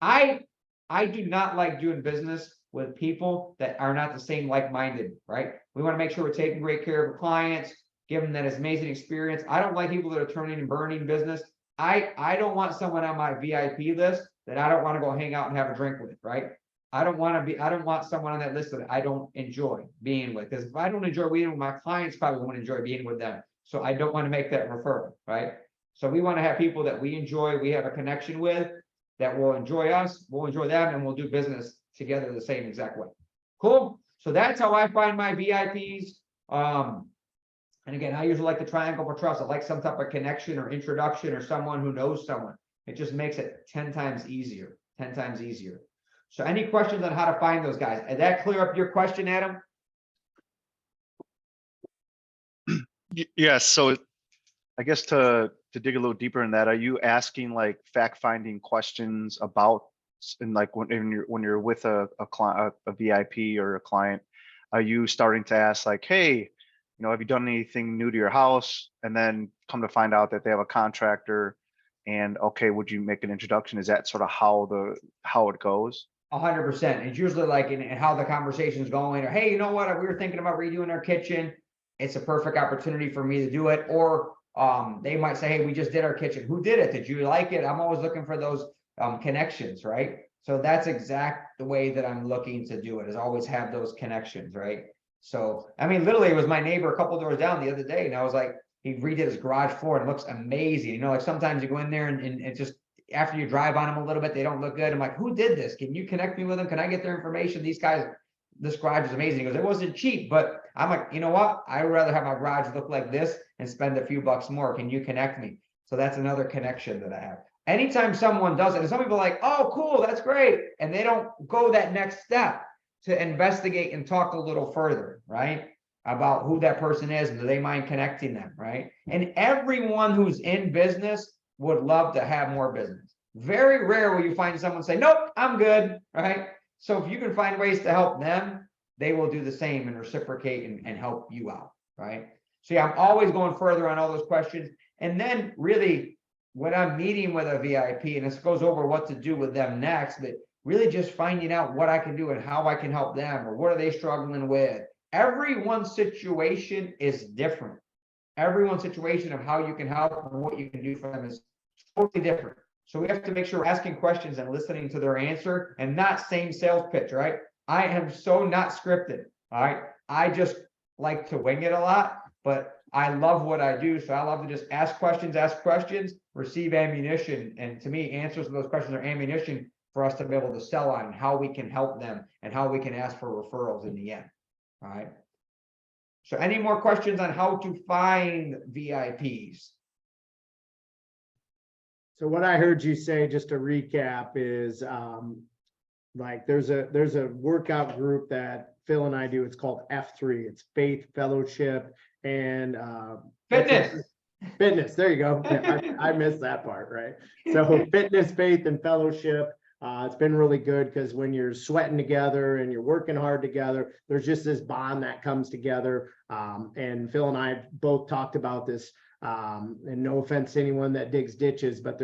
[SPEAKER 2] I do not like doing business with people that are not the same like-minded, right? We want to make sure we're taking great care of the clients, give them that amazing experience. I don't like people that are turning and burning business. I don't want someone on my VIP list that I don't want to go hang out and have a drink with, right? I don't want someone on that list that I don't enjoy being with. Because if I don't enjoy being with my clients, probably won't enjoy being with them. So I don't want to make that referral, right? So we want to have people that we enjoy, we have a connection with, that will enjoy us, we'll enjoy them, and we'll do business together the same exact way. Cool. So that's how I find my VIPs. And again, I usually like the triangle for trust. I like some type of connection or introduction or someone who knows someone. It just makes it 10 times easier, 10 times easier. So any questions on how to find those guys? Did that clear up your question, Adam?
[SPEAKER 3] Yes. So I guess to dig a little deeper in that, are you asking like fact-finding questions about, and like when you're with a client, a VIP or a client, are you starting to ask like, hey, you know, have you done anything new to your house? And then come to find out that they have a contractor, and okay, would you make an introduction? Is that sort of how it goes?
[SPEAKER 2] 100%. It's usually like in how the conversation's going, or hey, you know what? We were thinking about redoing our kitchen. It's a perfect opportunity for me to do it. Or they might say, hey, we just did our kitchen. Who did it? Did you like it? I'm always looking for those connections, right? So that's exact the way that I'm looking to do it, is always have those connections, right? So, I mean, literally it was my neighbor a couple doors down the other day, and I was like, he redid his garage floor and it looks amazing. You know, like sometimes you go in there and it just, after you drive on them a little bit, they don't look good. I'm like, who did this? Can you connect me with them? Can I get their information? These guys, this garage is amazing. He goes, it wasn't cheap, but I'm like, you know what? I would rather have my garage look like this and spend a few bucks more. Can you connect me? So that's another connection that I have. Anytime someone does it, and some people are like, oh, cool, that's great. And they don't go that next step to investigate and talk a little further, right? About who that person is and do they mind connecting them, right? And everyone who's in business would love to have more business. Very rare will you find someone say, nope, I'm good, right? So if you can find ways to help them, they will do the same and reciprocate and help you out, right? So yeah, I'm always going further on all those questions. And then really, when I'm meeting with a VIP, and this goes over what to do with them next, but really just finding out what I can do and how I can help them, or what are they struggling with. Everyone's situation is different. Everyone's situation of how you can help and what you can do for them is totally different. So we have to make sure we're asking questions and listening to their answer, and not same sales pitch, right? I am so not scripted, all right? I just like to wing it a lot, but I love what I do. So I love to just ask questions, receive ammunition. And to me, answers to those questions are ammunition for us to be able to sell on, and how we can help them and how we can ask for referrals in the end. All right. So any more questions on how to find VIPs?
[SPEAKER 1] So what I heard you say, just to recap, is like there's a workout group that Phil and I do. It's called F3. It's Faith, Fellowship, and
[SPEAKER 2] Fitness.
[SPEAKER 1] Fitness. There you go. I missed that part, right? So fitness, faith, and fellowship. It's been really good because when you're sweating together and you're working hard together, there's just this bond that comes together. And Phil and I both talked about this. And no offense to anyone that digs ditches, but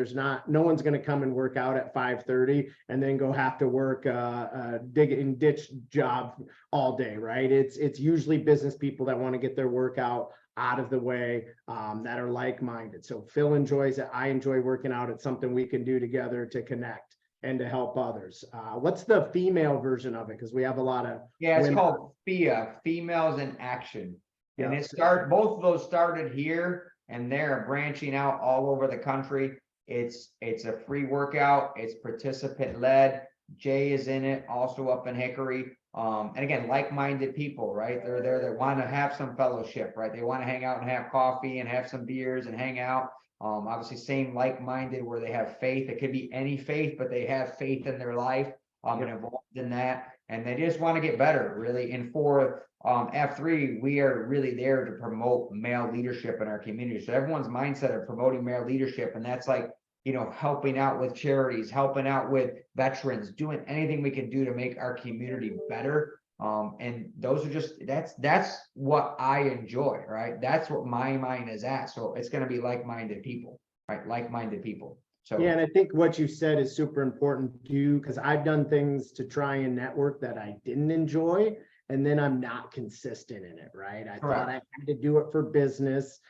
[SPEAKER 1] no one's going to come and work out at 5:30 and then go have to work a digging ditch job all day, right? It's usually business people that want to get their workout out of the way, that are like-minded. So Phil enjoys it. I enjoy working out. It's something we can do together to connect and to help others. What's the female version of it? Because we have a lot of
[SPEAKER 2] it's called FIA, Females in Action. And both of those started here, and they're branching out all over the country. It's a free workout. It's participant led. Jay is in it, also up in Hickory. And again, like-minded people, right? They're there that want to have some fellowship, right? They want to hang out and have coffee and have some beers and hang out. Obviously same like-minded where they have faith. It could be any faith, but they have faith in their life, and involved in that. And they just want to get better, really. And for F3, we are really there to promote male leadership in our community. So everyone's mindset of promoting male leadership, and that's like, you know, helping out with charities, helping out with veterans, doing anything we can do to make our community better. And those are just, that's what I enjoy, right? That's what my mind is at. So it's going to be like-minded people, right? Like-minded people. So
[SPEAKER 1] yeah, and I think what you said is super important too, because I've done things to try and network that I didn't enjoy. and then I'm not consistent in it, right? I
[SPEAKER 2] Correct.
[SPEAKER 1] thought I had to do it for business.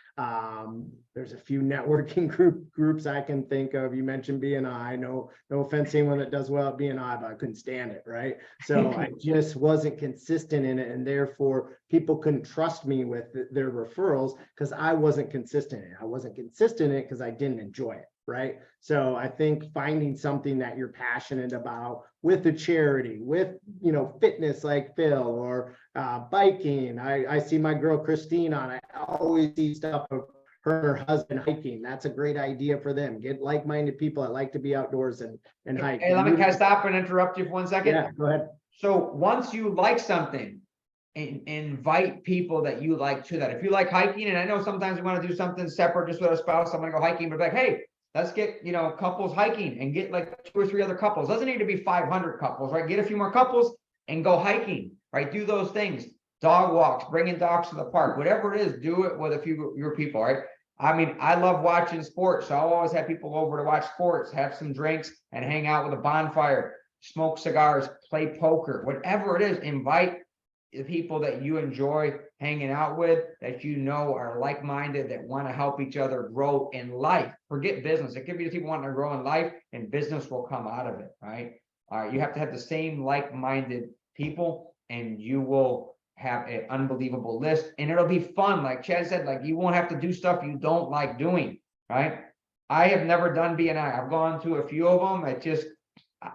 [SPEAKER 1] There's a few networking groups I can think of. You mentioned BNI. No offense to anyone that does well at BNI, but I couldn't stand it, right? So I just wasn't consistent in it, and therefore people couldn't trust me with their referrals because I wasn't consistent in it. I wasn't consistent in it because I didn't enjoy it, right? So I think finding something that you're passionate about with a charity, with, you know, fitness like Phil, or biking. I see my girl Christine on. I always see stuff of her and her husband hiking. That's a great idea for them. Get like-minded people that like to be outdoors and hike.
[SPEAKER 2] Hey, can I stop and interrupt you for 1 second?
[SPEAKER 1] Yeah, go ahead.
[SPEAKER 2] So once you like something, invite people that you like to that. If you like hiking, and I know sometimes you want to do something separate just with a spouse, I'm gonna go hiking, but like, hey, let's get, you know, couples hiking, and get like 2 or 3 other couples. Doesn't need to be 500 couples, right? Get a few more couples and go hiking, right? Do those things. Dog walks, bringing dogs to the park, whatever it is, do it with a few of your people, right? I mean, I love watching sports, so I'll always have people over to watch sports, have some drinks, and hang out with a bonfire, smoke cigars, play poker, whatever it is. Invite the people that you enjoy hanging out with, that you know are like-minded, that want to help each other grow in life. Forget business. It could be the people wanting to grow in life, and business will come out of it, right? You have to have the same like-minded people, and you will have an unbelievable list, and it'll be fun. Like Chad said, like, you won't have to do stuff you don't like doing, right? I have never done BNI. I've gone to a few of them.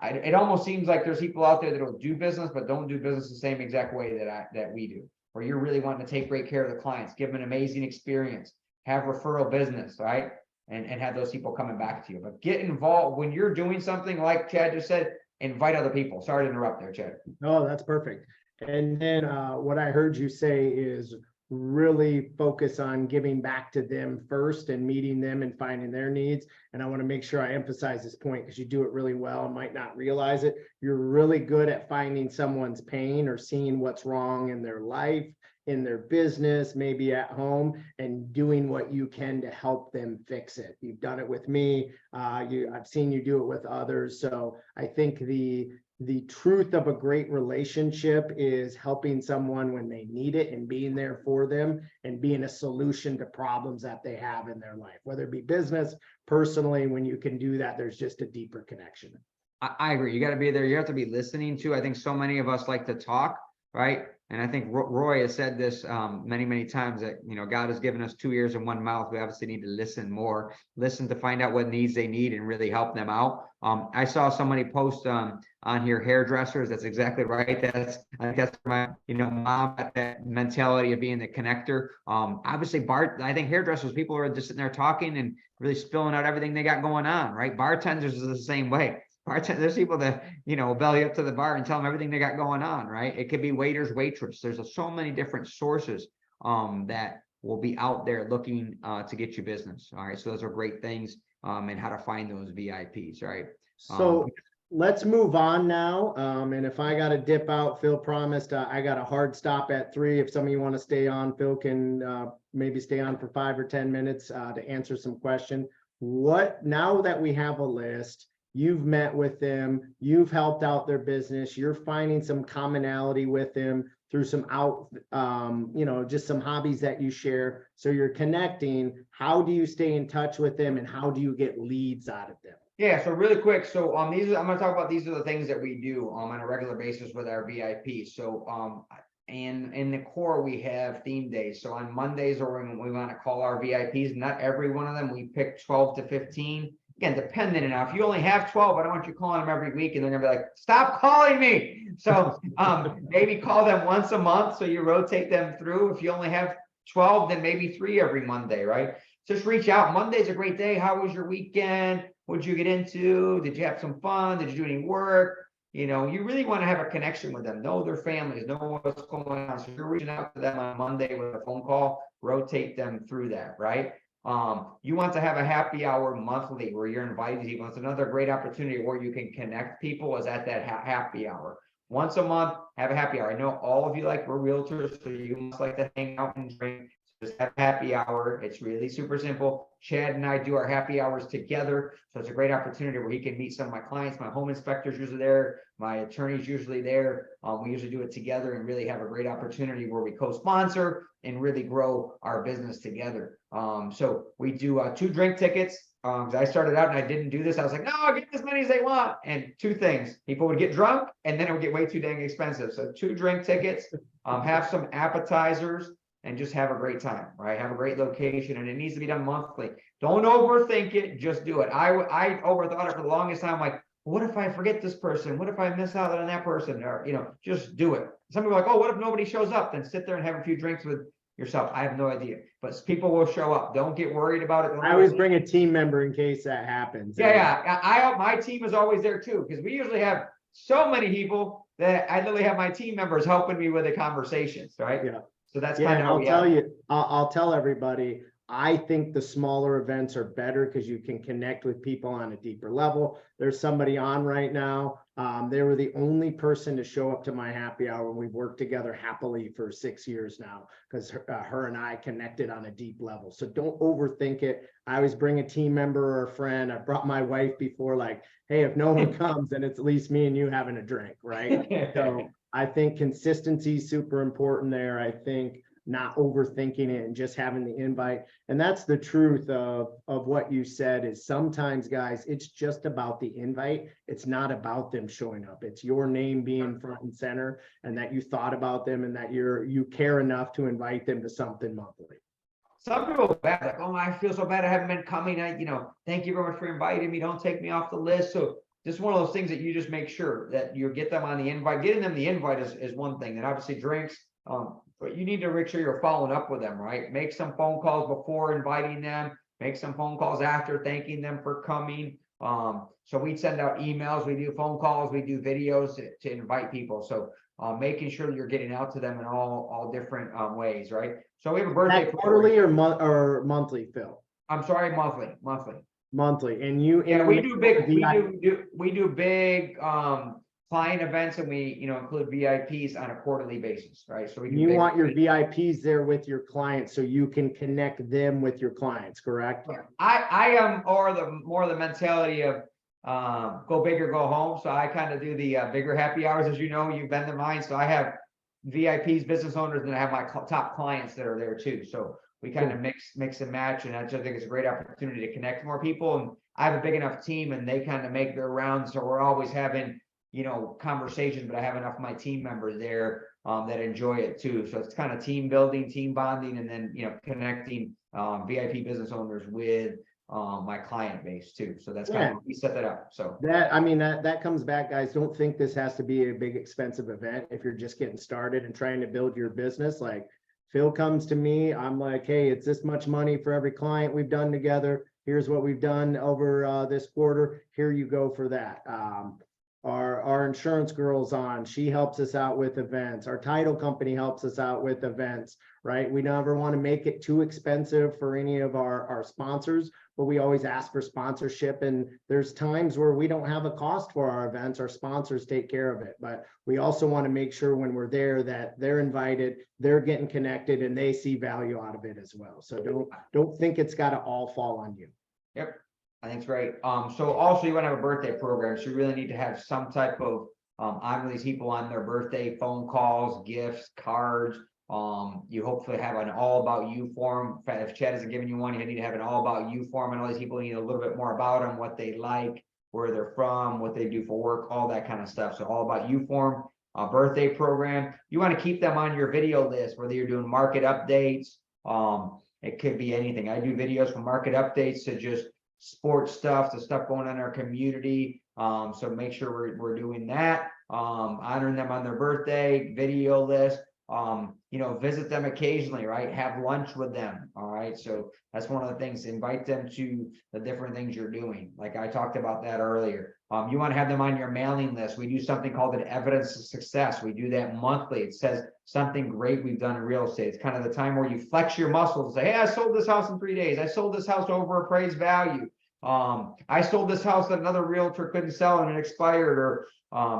[SPEAKER 2] It almost seems like there's people out there that will do business, but don't do business the same exact way that we do, where you're really wanting to take great care of the clients, give them an amazing experience, have referral business, right? And have those people coming back to you. But get involved when you're doing something like Chad just said, invite other people. Sorry to interrupt there, Chad.
[SPEAKER 1] No, that's perfect. And then what I heard you say is really focus on giving back to them first and meeting them and finding their needs. And I want to make sure I emphasize this point because you do it really well and might not realize it. You're really good at finding someone's pain or seeing what's wrong in their life, in their business, maybe at home, and doing what you can to help them fix it. You've done it with me. I've seen you do it with others. So I think the truth of a great relationship is helping someone when they need it and being there for them and being a solution to problems that they have in their life, whether it be business, personally. When you can do that, there's just a deeper connection.
[SPEAKER 2] I agree. You got to be there. You have to be listening to. I think so many of us like to talk, right? And I think Roy has said this many, many times, that, you know, God has given us 2 ears and 1 mouth. We obviously need to listen more, listen to find out what needs they need and really help them out. I saw somebody post on here, hairdressers. That's exactly right. I think that's my, you know, mom, that mentality of being the connector. Obviously, I think hairdressers, people are just sitting there talking and really spilling out everything they got going on, right? Bartenders is the same way. There's people that, you know, belly up to the bar and tell them everything they got going on, right? It could be waiters, waitress. There's so many different sources that will be out there looking to get you business. All right, so those are great things, and how to find those VIPs, right?
[SPEAKER 1] So let's move on now. And if I got to dip out, Phil promised I got a hard stop at 3. If some of you want to stay on, Phil can maybe stay on for 5 or 10 minutes to answer some questions. Now that we have a list, you've met with them, you've helped out their business, you're finding some commonality with them through some just some hobbies that you share. So you're connecting. How do you stay in touch with them, and how do you get leads out of them?
[SPEAKER 2] Yeah, so really quick. So I'm going to talk about, these are the things that we do on a regular basis with our VIPs. So and in the core, we have theme days. So on Mondays, or when we want to call our VIPs, not every one of them, we pick 12 to 15. Again, dependent enough. If you only have 12, I don't want you calling them every week and they're gonna be like, stop calling me. So maybe call them once a month, so you rotate them through. If you only have 12, then maybe 3 every Monday, right? Just reach out. Monday's a great day. How was your weekend? What did you get into? Did you have some fun? Did you do any work? You know, you really want to have a connection with them, know their families, know what's going on. So you're reaching out to them on Monday with a phone call, rotate them through that, right? You want to have a happy hour monthly where you're inviting people. It's another great opportunity where you can connect people, is at that happy hour. Once a month, have a happy hour. I know all of you, like, we're realtors, so you must like to hang out and drink. just have happy hour. It's really super simple. Chad and I do our happy hours together. So it's a great opportunity where he can meet some of my clients. My home inspector's usually there. My attorney's usually there. We usually do it together and really have a great opportunity where we co-sponsor and really grow our business together. So we do 2 drink tickets. I started out and I didn't do this. I was like, no, I'll get as many as they want. And 2 things, people would get drunk and then it would get way too dang expensive. So 2 drink tickets, have some appetizers, and just have a great time, right? Have a great location, and it needs to be done monthly. Don't overthink it, just do it. I overthought it for the longest time. Like, what if I forget this person? What if I miss out on that person? Or, just do it. Some people are like, oh, what if nobody shows up? Then sit there and have a few drinks with yourself. I have no idea, but people will show up. Don't get worried about it.
[SPEAKER 1] I always bring a team member in case that happens.
[SPEAKER 2] Yeah. My team is always there too, because we usually have so many people that I literally have my team members helping me with the conversations, right?
[SPEAKER 1] Yeah.
[SPEAKER 2] So that's
[SPEAKER 1] Yeah,
[SPEAKER 2] kind
[SPEAKER 1] and
[SPEAKER 2] of
[SPEAKER 1] I'll tell you, I'll tell everybody, I think the smaller events are better because you can connect with people on a deeper level. There's somebody on right now. They were the only person to show up to my happy hour. We've worked together happily for 6 years now because her and I connected on a deep level. So don't overthink it. I always bring a team member or a friend. I brought my wife before, like, hey, if no one comes, then it's at least me and you having a drink, right? So I think consistency is super important there. I think not overthinking it and just having the invite. And that's the truth of what you said is sometimes, guys, it's just about the invite. It's not about them showing up. It's your name being front and center and that you thought about them and that you care enough to invite them to something monthly.
[SPEAKER 2] Some people are bad, like, oh, I feel so bad I haven't been coming. Thank you very much for inviting me. Don't take me off the list. So just one of those things that you just make sure that you get them on the invite. Getting them the invite is one thing, and obviously drinks. But you need to make sure you're following up with them, right? Make some phone calls before inviting them. Make some phone calls after, thanking them for coming. So we send out emails, we do phone calls, we do videos to invite people. So making sure you're getting out to them in all different ways, right? So we have a birthday
[SPEAKER 1] quarterly or monthly, Phil?
[SPEAKER 2] I'm sorry, monthly.
[SPEAKER 1] Monthly, and
[SPEAKER 2] we do big client events, and we include VIPs on a quarterly basis, right? So
[SPEAKER 1] you want your VIPs there with your clients so you can connect them with your clients, correct?
[SPEAKER 2] I am more the mentality of go big or go home. So I kind of do the bigger happy hours, as you've been to mine. So I have VIPs, business owners, and I have my top clients that are there too. So we kind of mix and match, and I just think it's a great opportunity to connect more people. And I have a big enough team, and they kind of make their rounds, so we're always having conversations. But I have enough of my team members there that enjoy it too. So it's kind of team building, team bonding, and then connecting VIP business owners with my client base too. So that's kind of we set that up. So
[SPEAKER 1] that comes back, guys. Don't think this has to be a big expensive event if you're just getting started and trying to build your business. Like, Phil comes to me, I'm like, hey, it's this much money for every client we've done together. Here's what we've done over this quarter. Here you go for that. Our insurance girl's on. She helps us out with events. Our title company helps us out with events, right? We never want to make it too expensive for any of our sponsors, but we always ask for sponsorship. And there's times where we don't have a cost for our events. Our sponsors take care of it. But we also want to make sure when we're there that they're invited, they're getting connected, and they see value out of it as well. So don't think it's got to all fall on you.
[SPEAKER 2] Yep. I think it's great. So also you want to have a birthday program. So you really need to have some type of honor these people on their birthday, phone calls, gifts, cards. You hopefully have an all about you form. If Chad hasn't given you one, you need to have an all about you form, and all these people need a little bit more about them, what they like, where they're from, what they do for work, all that kind of stuff. So all about you form, a birthday program. You want to keep them on your video list, whether you're doing market updates. It could be anything. I do videos from market updates to just sports stuff, the stuff going on in our community. So make sure we're doing that, honoring them on their birthday, video list, visit them occasionally, right? Have lunch with them. All right. So that's one of the things, invite them to the different things you're doing. Like I talked about that earlier. You want to have them on your mailing list. We do something called an evidence of success. We do that monthly. It says something great we've done in real estate. It's kind of the time where you flex your muscles and say, hey, I sold this house in 3 days. I sold this house over appraised value. I sold this house that another realtor couldn't sell and it expired, or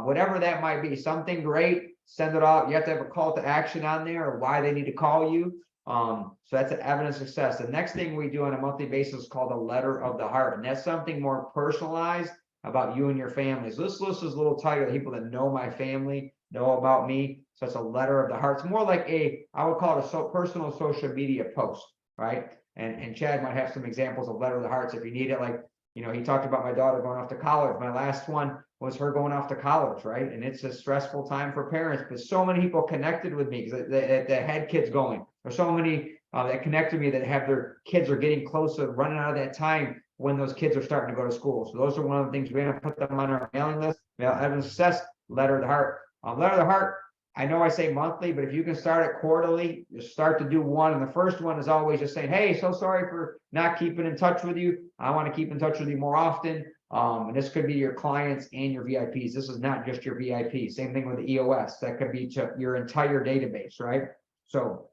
[SPEAKER 2] whatever that might be. Something great, send it out. You have to have a call to action on there, or why they need to call you. So that's an evidence of success. The next thing we do on a monthly basis is called a letter of the heart. And that's something more personalized about you and your families. This list is a little tighter. The people that know my family know about me. So it's a letter of the heart. It's more like I would call it a personal social media post, right? And Chad might have some examples of letter of the hearts if you need it. Like, he talked about my daughter going off to college. My last one was her going off to college, right? And it's a stressful time for parents, but so many people connected with me because they had kids going. There's so many that connect to me that have their kids are getting close to running out of that time when those kids are starting to go to school. So those are one of the things we're going to put them on our mailing list. Evidence of success, letter of the heart. Letter of the heart, I know I say monthly, but if you can start it quarterly, just start to do one. And the first one is always just saying, hey, so sorry for not keeping in touch with you. I want to keep in touch with you more often. And this could be your clients and your VIPs. This is not just your VIP. Same thing with the EOS. That could be to your entire database, right? So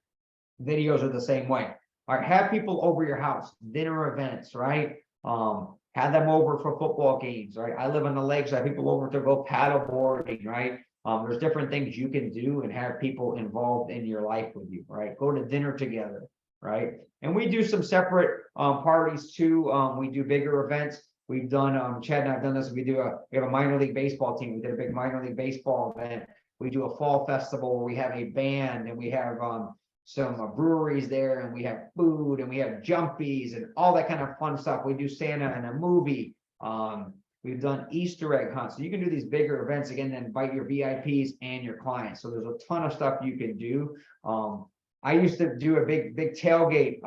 [SPEAKER 2] videos are the same way. All right, have people over your house, dinner events, right? Have them over for football games, right? I live on the lakes, I have people over to go paddle boarding, right? There's different things you can do and have people involved in your life with you, right? Go to dinner together, right? And we do some separate parties too. We do bigger events. We've done, Chad and I've done this. We have a minor league baseball team. We did a big minor league baseball event. We do a fall festival where we have a band and we have some breweries there, and we have food and we have jumpies and all that kind of fun stuff. We do Santa and a movie. We've done Easter egg hunts. So you can do these bigger events again and invite your VIPs and your clients. So there's a ton of stuff you can do. I used to do a big tailgate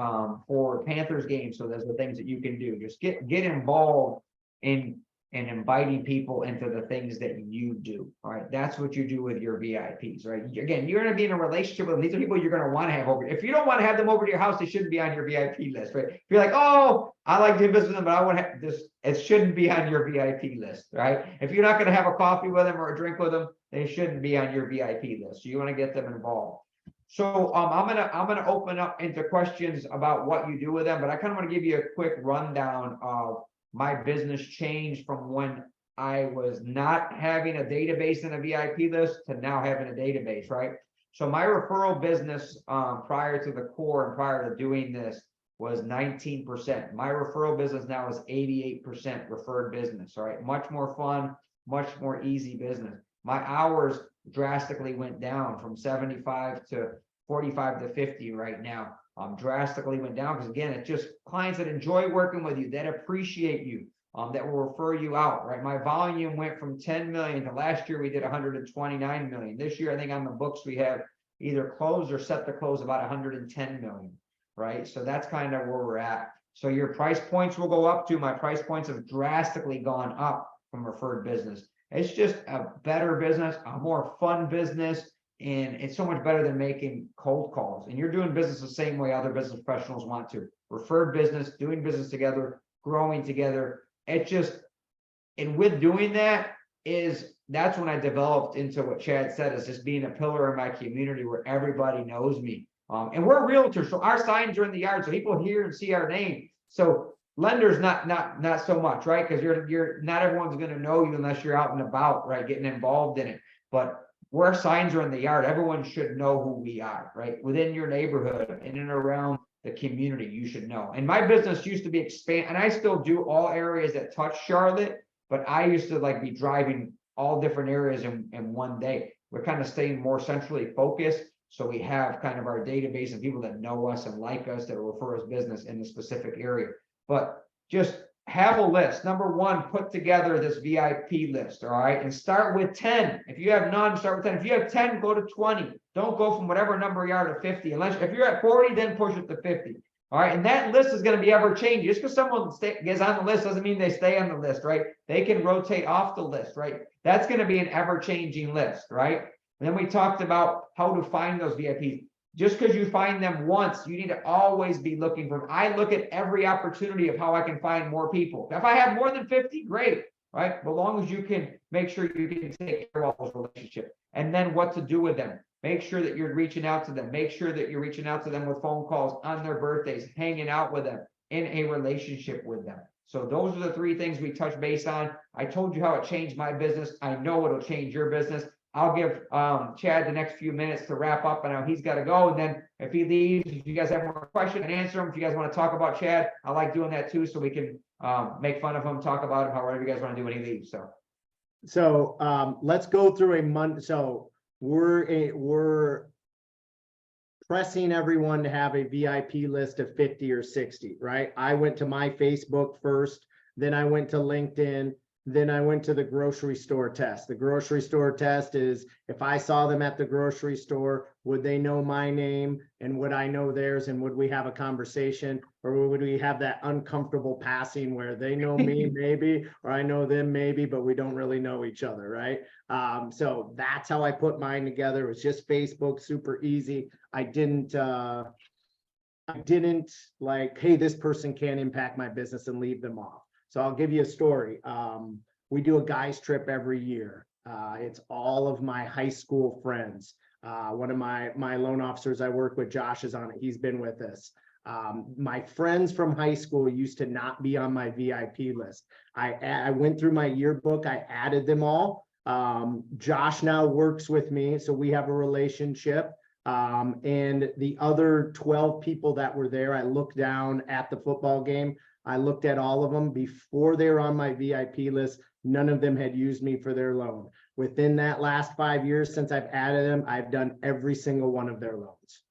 [SPEAKER 2] for Panthers games. So there's the things that you can do. Just get involved in inviting people into the things that you do. All right. That's what you do with your VIPs, right? Again, you're going to be in a relationship with them. These are people you're going to want to have over. If you don't want to have them over to your house, they shouldn't be on your VIP list, right? If you're like, oh, I like to visit them, but I want to have this, it shouldn't be on your VIP list, right? If you're not going to have a coffee with them or a drink with them, they shouldn't be on your VIP list. So you want to get them involved. So I'm gonna open up into questions about what you do with them, but I kind of want to give you a quick rundown of my business change from when I was not having a database and a VIP list to now having a database, right? So my referral business prior to the core and prior to doing this was 19%. My referral business now is 88% referred business, all right? Much more fun, much more easy business. My hours drastically went down from 75 to 45 to 50 right now. Drastically went down because again, it's just clients that enjoy working with you, that appreciate you, that will refer you out, right? My volume went from 10 million to last year we did 129 million. This year, I think on the books we have either closed or set to close about 110 million, right? So that's kind of where we're at. So your price points will go up too. My price points have drastically gone up from referred business. It's just a better business, a more fun business, and it's so much better than making cold calls. And you're doing business the same way other business professionals want to. Referred business, doing business together, growing together. It just, and with doing that that's when I developed into what Chad said, is just being a pillar in my community where everybody knows me. And we're realtors, so our signs are in the yard, so people hear and see our name. So lenders, not so much, right? Because you're not everyone's going to know you unless you're out and about, right? Getting involved in it. But where our signs are in the yard, everyone should know who we are, right? Within your neighborhood, in and around the community, you should know. And my business used to be and I still do all areas that touch Charlotte, but I used to be driving all different areas in one day. We're kind of staying more centrally focused. So we have kind of our database of people that know us and like us that refer us business in a specific area. But just have a list. Number one, put together this VIP list, all right? And start with 10. If you have none, start with 10. If you have 10, go to 20. Don't go from whatever number you are to 50. If you're at 40, then push it to 50. All right. And that list is going to be ever changing. Just because someone gets on the list doesn't mean they stay on the list, right? They can rotate off the list, right? That's going to be an ever-changing list, right? And then we talked about how to find those VIPs. Just because you find them once, you need to always be looking for them. I look at every opportunity of how I can find more people. If I have more than 50, great, right? As long as you can make sure you can take care of all those relationships. And then what to do with them. Make sure that you're reaching out to them. Make sure that you're reaching out to them with phone calls on their birthdays, hanging out with them, in a relationship with them. So those are the three things we touch base on. I told you how it changed my business. I know it'll change your business. I'll give Chad the next few minutes to wrap up. I know he's got to go. And then if he leaves, if you guys have more questions, and answer them. If you guys want to talk about Chad, I like doing that too, so we can make fun of him, talk about him, however you guys want to do when he leaves.
[SPEAKER 1] So let's go through a month. So we're pressing everyone to have a VIP list of 50 or 60, right? I went to my Facebook first, then I went to LinkedIn, then I went to the grocery store test. The grocery store test is if I saw them at the grocery store, would they know my name and would I know theirs, and would we have a conversation, or would we have that uncomfortable passing where they know me maybe, or I know them maybe, but we don't really know each other, right? So that's how I put mine together. It was just Facebook, super easy. I didn't like, hey, this person can't impact my business and leave them off. So I'll give you a story. We do a guys trip every year. It's all of my high school friends. One of my loan officers I work with, Josh, is on it. He's been with us. My friends from high school used to not be on my VIP list. I went through my yearbook. I added them all. Josh now works with me, so we have a relationship. And the other 12 people that were there, I looked down at the football game. I looked at all of them before they were on my VIP list. None of them had used me for their loan. Within that last 5 years since I've added them, I've done every single one of their loans.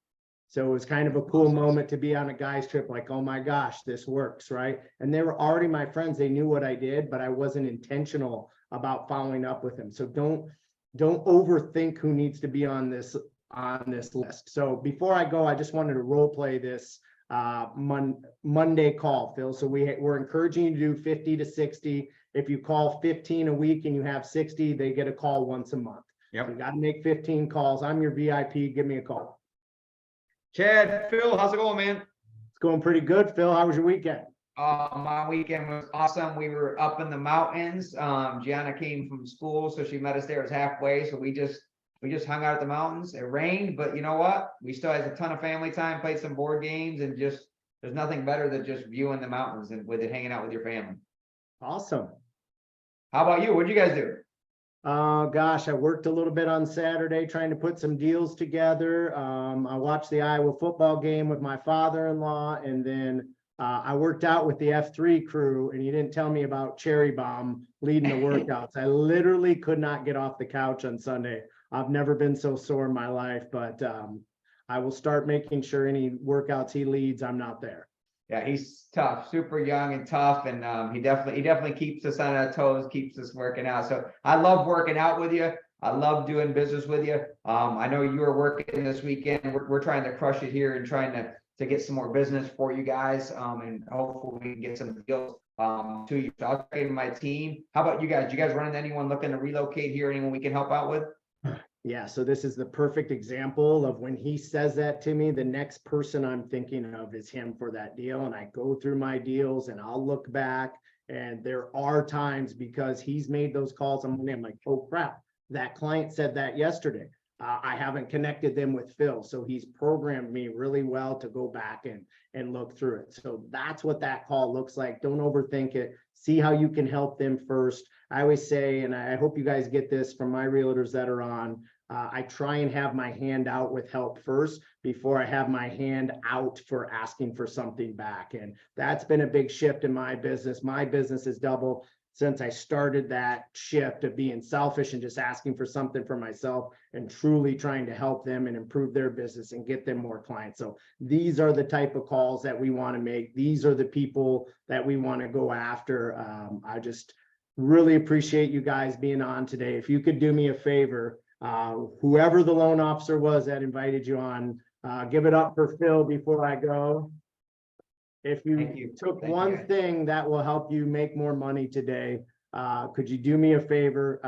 [SPEAKER 1] So it was kind of a cool moment to be on a guy's trip, like, oh my gosh, this works, right? And they were already my friends. They knew what I did, but I wasn't intentional about following up with them. So don't overthink who needs to be on this list. So before I go, I just wanted to role play this Monday call, Phil. So we're encouraging you to do 50 to 60. If you call 15 a week and you have 60, they get a call once a month.
[SPEAKER 2] Yep.
[SPEAKER 1] You got to make 15 calls. I'm your VIP. Give me a call.
[SPEAKER 2] Chad, Phil, how's it going, man?
[SPEAKER 1] It's going pretty good, Phil. How was your weekend?
[SPEAKER 2] My weekend was awesome. We were up in the mountains. Gianna came from school, so she met us there. It was halfway, so we just hung out at the mountains. It rained, but you know what? We still had a ton of family time, played some board games, and just there's nothing better than just viewing the mountains and with it hanging out with your family.
[SPEAKER 1] Awesome.
[SPEAKER 2] How about you? What'd you guys do?
[SPEAKER 1] Gosh, I worked a little bit on Saturday trying to put some deals together. I watched the Iowa football game with my father-in-law, and then I worked out with the F3 crew, and you didn't tell me about Cherry Bomb leading the workouts. I literally could not get off the couch on Sunday. I've never been so sore in my life, but I will start making sure any workouts he leads, I'm not there.
[SPEAKER 2] Yeah, he's tough, super young and tough, and he definitely keeps us on our toes, keeps us working out. So I love working out with you. I love doing business with you. I know you are working this weekend. We're trying to crush it here and trying to get some more business for you guys, and hopefully we can get some deals to you. So I'll check in my team. How about you guys? You guys running anyone looking to relocate here? Anyone we can help out with?
[SPEAKER 1] Yeah, so this is the perfect example of when he says that to me, the next person I'm thinking of is him for that deal. And I go through my deals and I'll look back, and there are times because he's made those calls on Monday, I'm like, oh crap, that client said that yesterday. I haven't connected them with Phil. So he's programmed me really well to go back and look through it. So that's what that call looks like. Don't overthink it. See how you can help them first. I always say, and I hope you guys get this from my realtors that are on, I try and have my hand out with help first before I have my hand out for asking for something back. And that's been a big shift in my business. My business has doubled since I started that shift of being selfish and just asking for something for myself and truly trying to help them and improve their business and get them more clients. So these are the type of calls that we want to make. These are the people that we want to go after. I just really appreciate you guys being on today. If you could do me a favor, whoever the loan officer was that invited you on, give it up for Phil before I go. If you took one thing that will help you make more money today, could you do me a favor?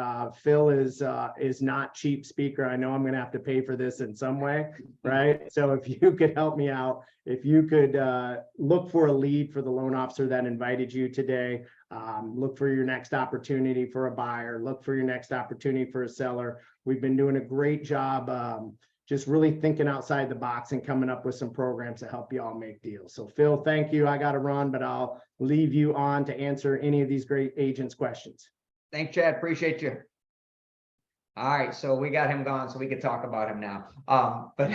[SPEAKER 1] Phil is not cheap speaker. I know I'm going to have to pay for this in some way, right? So if you could help me out, if you could look for a lead for the loan officer that invited you today, look for your next opportunity for a buyer, look for your next opportunity for a seller. We've been doing a great job just really thinking outside the box and coming up with some programs to help you all make deals. So Phil, thank you. I got to run, but I'll leave you on to answer any of these great agents' questions.
[SPEAKER 2] Thanks, Chad. Appreciate you. All right, so we got him gone, so we can talk about him now. But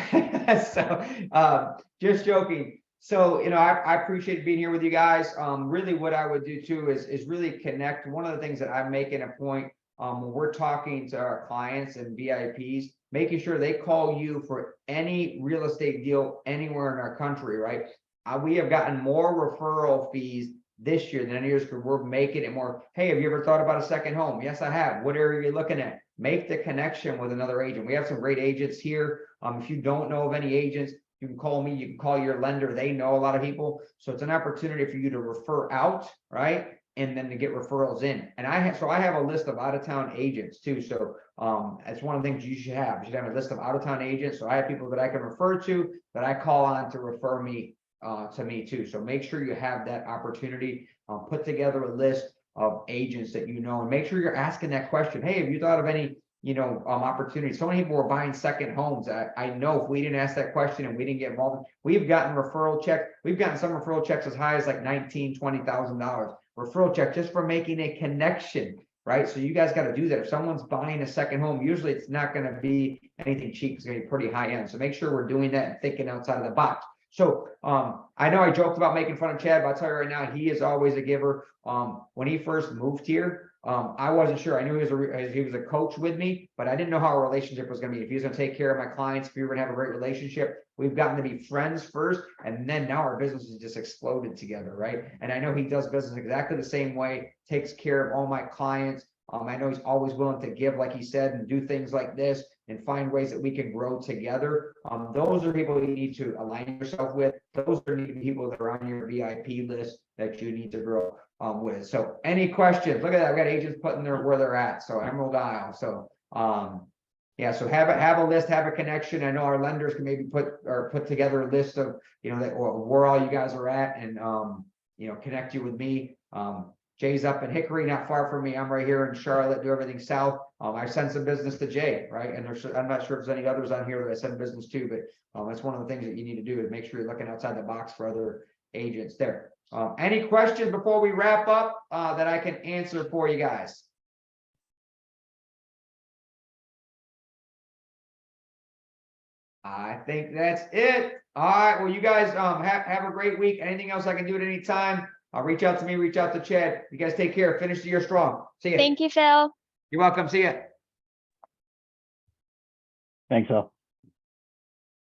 [SPEAKER 2] just joking. So, you know, I appreciate being here with you guys. Really what I would do too is really connect. One of the things that I'm making a point, when we're talking to our clients and VIPs, making sure they call you for any real estate deal anywhere in our country, right? We have gotten more referral fees this year than any years because we're making it more. Hey, have you ever thought about a second home? Yes, I have. What area are you looking at? Make the connection with another agent. We have some great agents here. If you don't know of any agents, you can call me, you can call your lender. They know a lot of people. So it's an opportunity for you to refer out, right? And then to get referrals in. And I have a list of out-of-town agents too. So that's one of the things you should have. You should have a list of out-of-town agents. So I have people that I can refer to that I call on to refer me to me too. So make sure you have that opportunity. Put together a list of agents that you know, and make sure you're asking that question. Hey, have you thought of any, you know, opportunities? So many people are buying second homes. I know if we didn't ask that question and we didn't get involved, we've gotten referral checks. We've gotten some referral checks as high as like $19,000-$20,000 referral check just for making a connection, right? So you guys got to do that. If someone's buying a second home, usually it's not going to be anything cheap. It's going to be pretty high end. So make sure we're doing that and thinking outside of the box. So I know I joked about making fun of Chad, but I'll tell you right now, he is always a giver. When he first moved here, I wasn't sure. I knew he was a coach with me, but I didn't know how our relationship was going to be. If he was going to take care of my clients, if we were going to have a great relationship, we've gotten to be friends first, and then now our business has just exploded together, right? And I know he does business exactly the same way, takes care of all my clients. I know he's always willing to give, like he said, and do things like this and find ways that we can grow together. Those are people you need to align yourself with. Those are people that are on your VIP list that you need to grow with. So any questions? Look at that. I've got agents putting where they're at. So Emerald Isle. So yeah, so have a list, have a connection. I know our lenders can maybe put together a list of, you know, that where all you guys are at, and you know, connect you with me. Jay's up in Hickory, not far from me. I'm right here in Charlotte, do everything south. I send some business to Jay, right? And I'm not sure if there's any others on here that I send business to, but that's one of the things that you need to do is make sure you're looking outside the box for other agents there. Any questions before we wrap up that I can answer for you guys? I think that's it. All right. Well, you guys have a great week. Anything else I can do at any time? Reach out to me, reach out to Chad. You guys take care. Finish the year strong. See ya.
[SPEAKER 4] Thank you, Phil.
[SPEAKER 2] You're welcome. See ya.
[SPEAKER 5] Thanks, Al.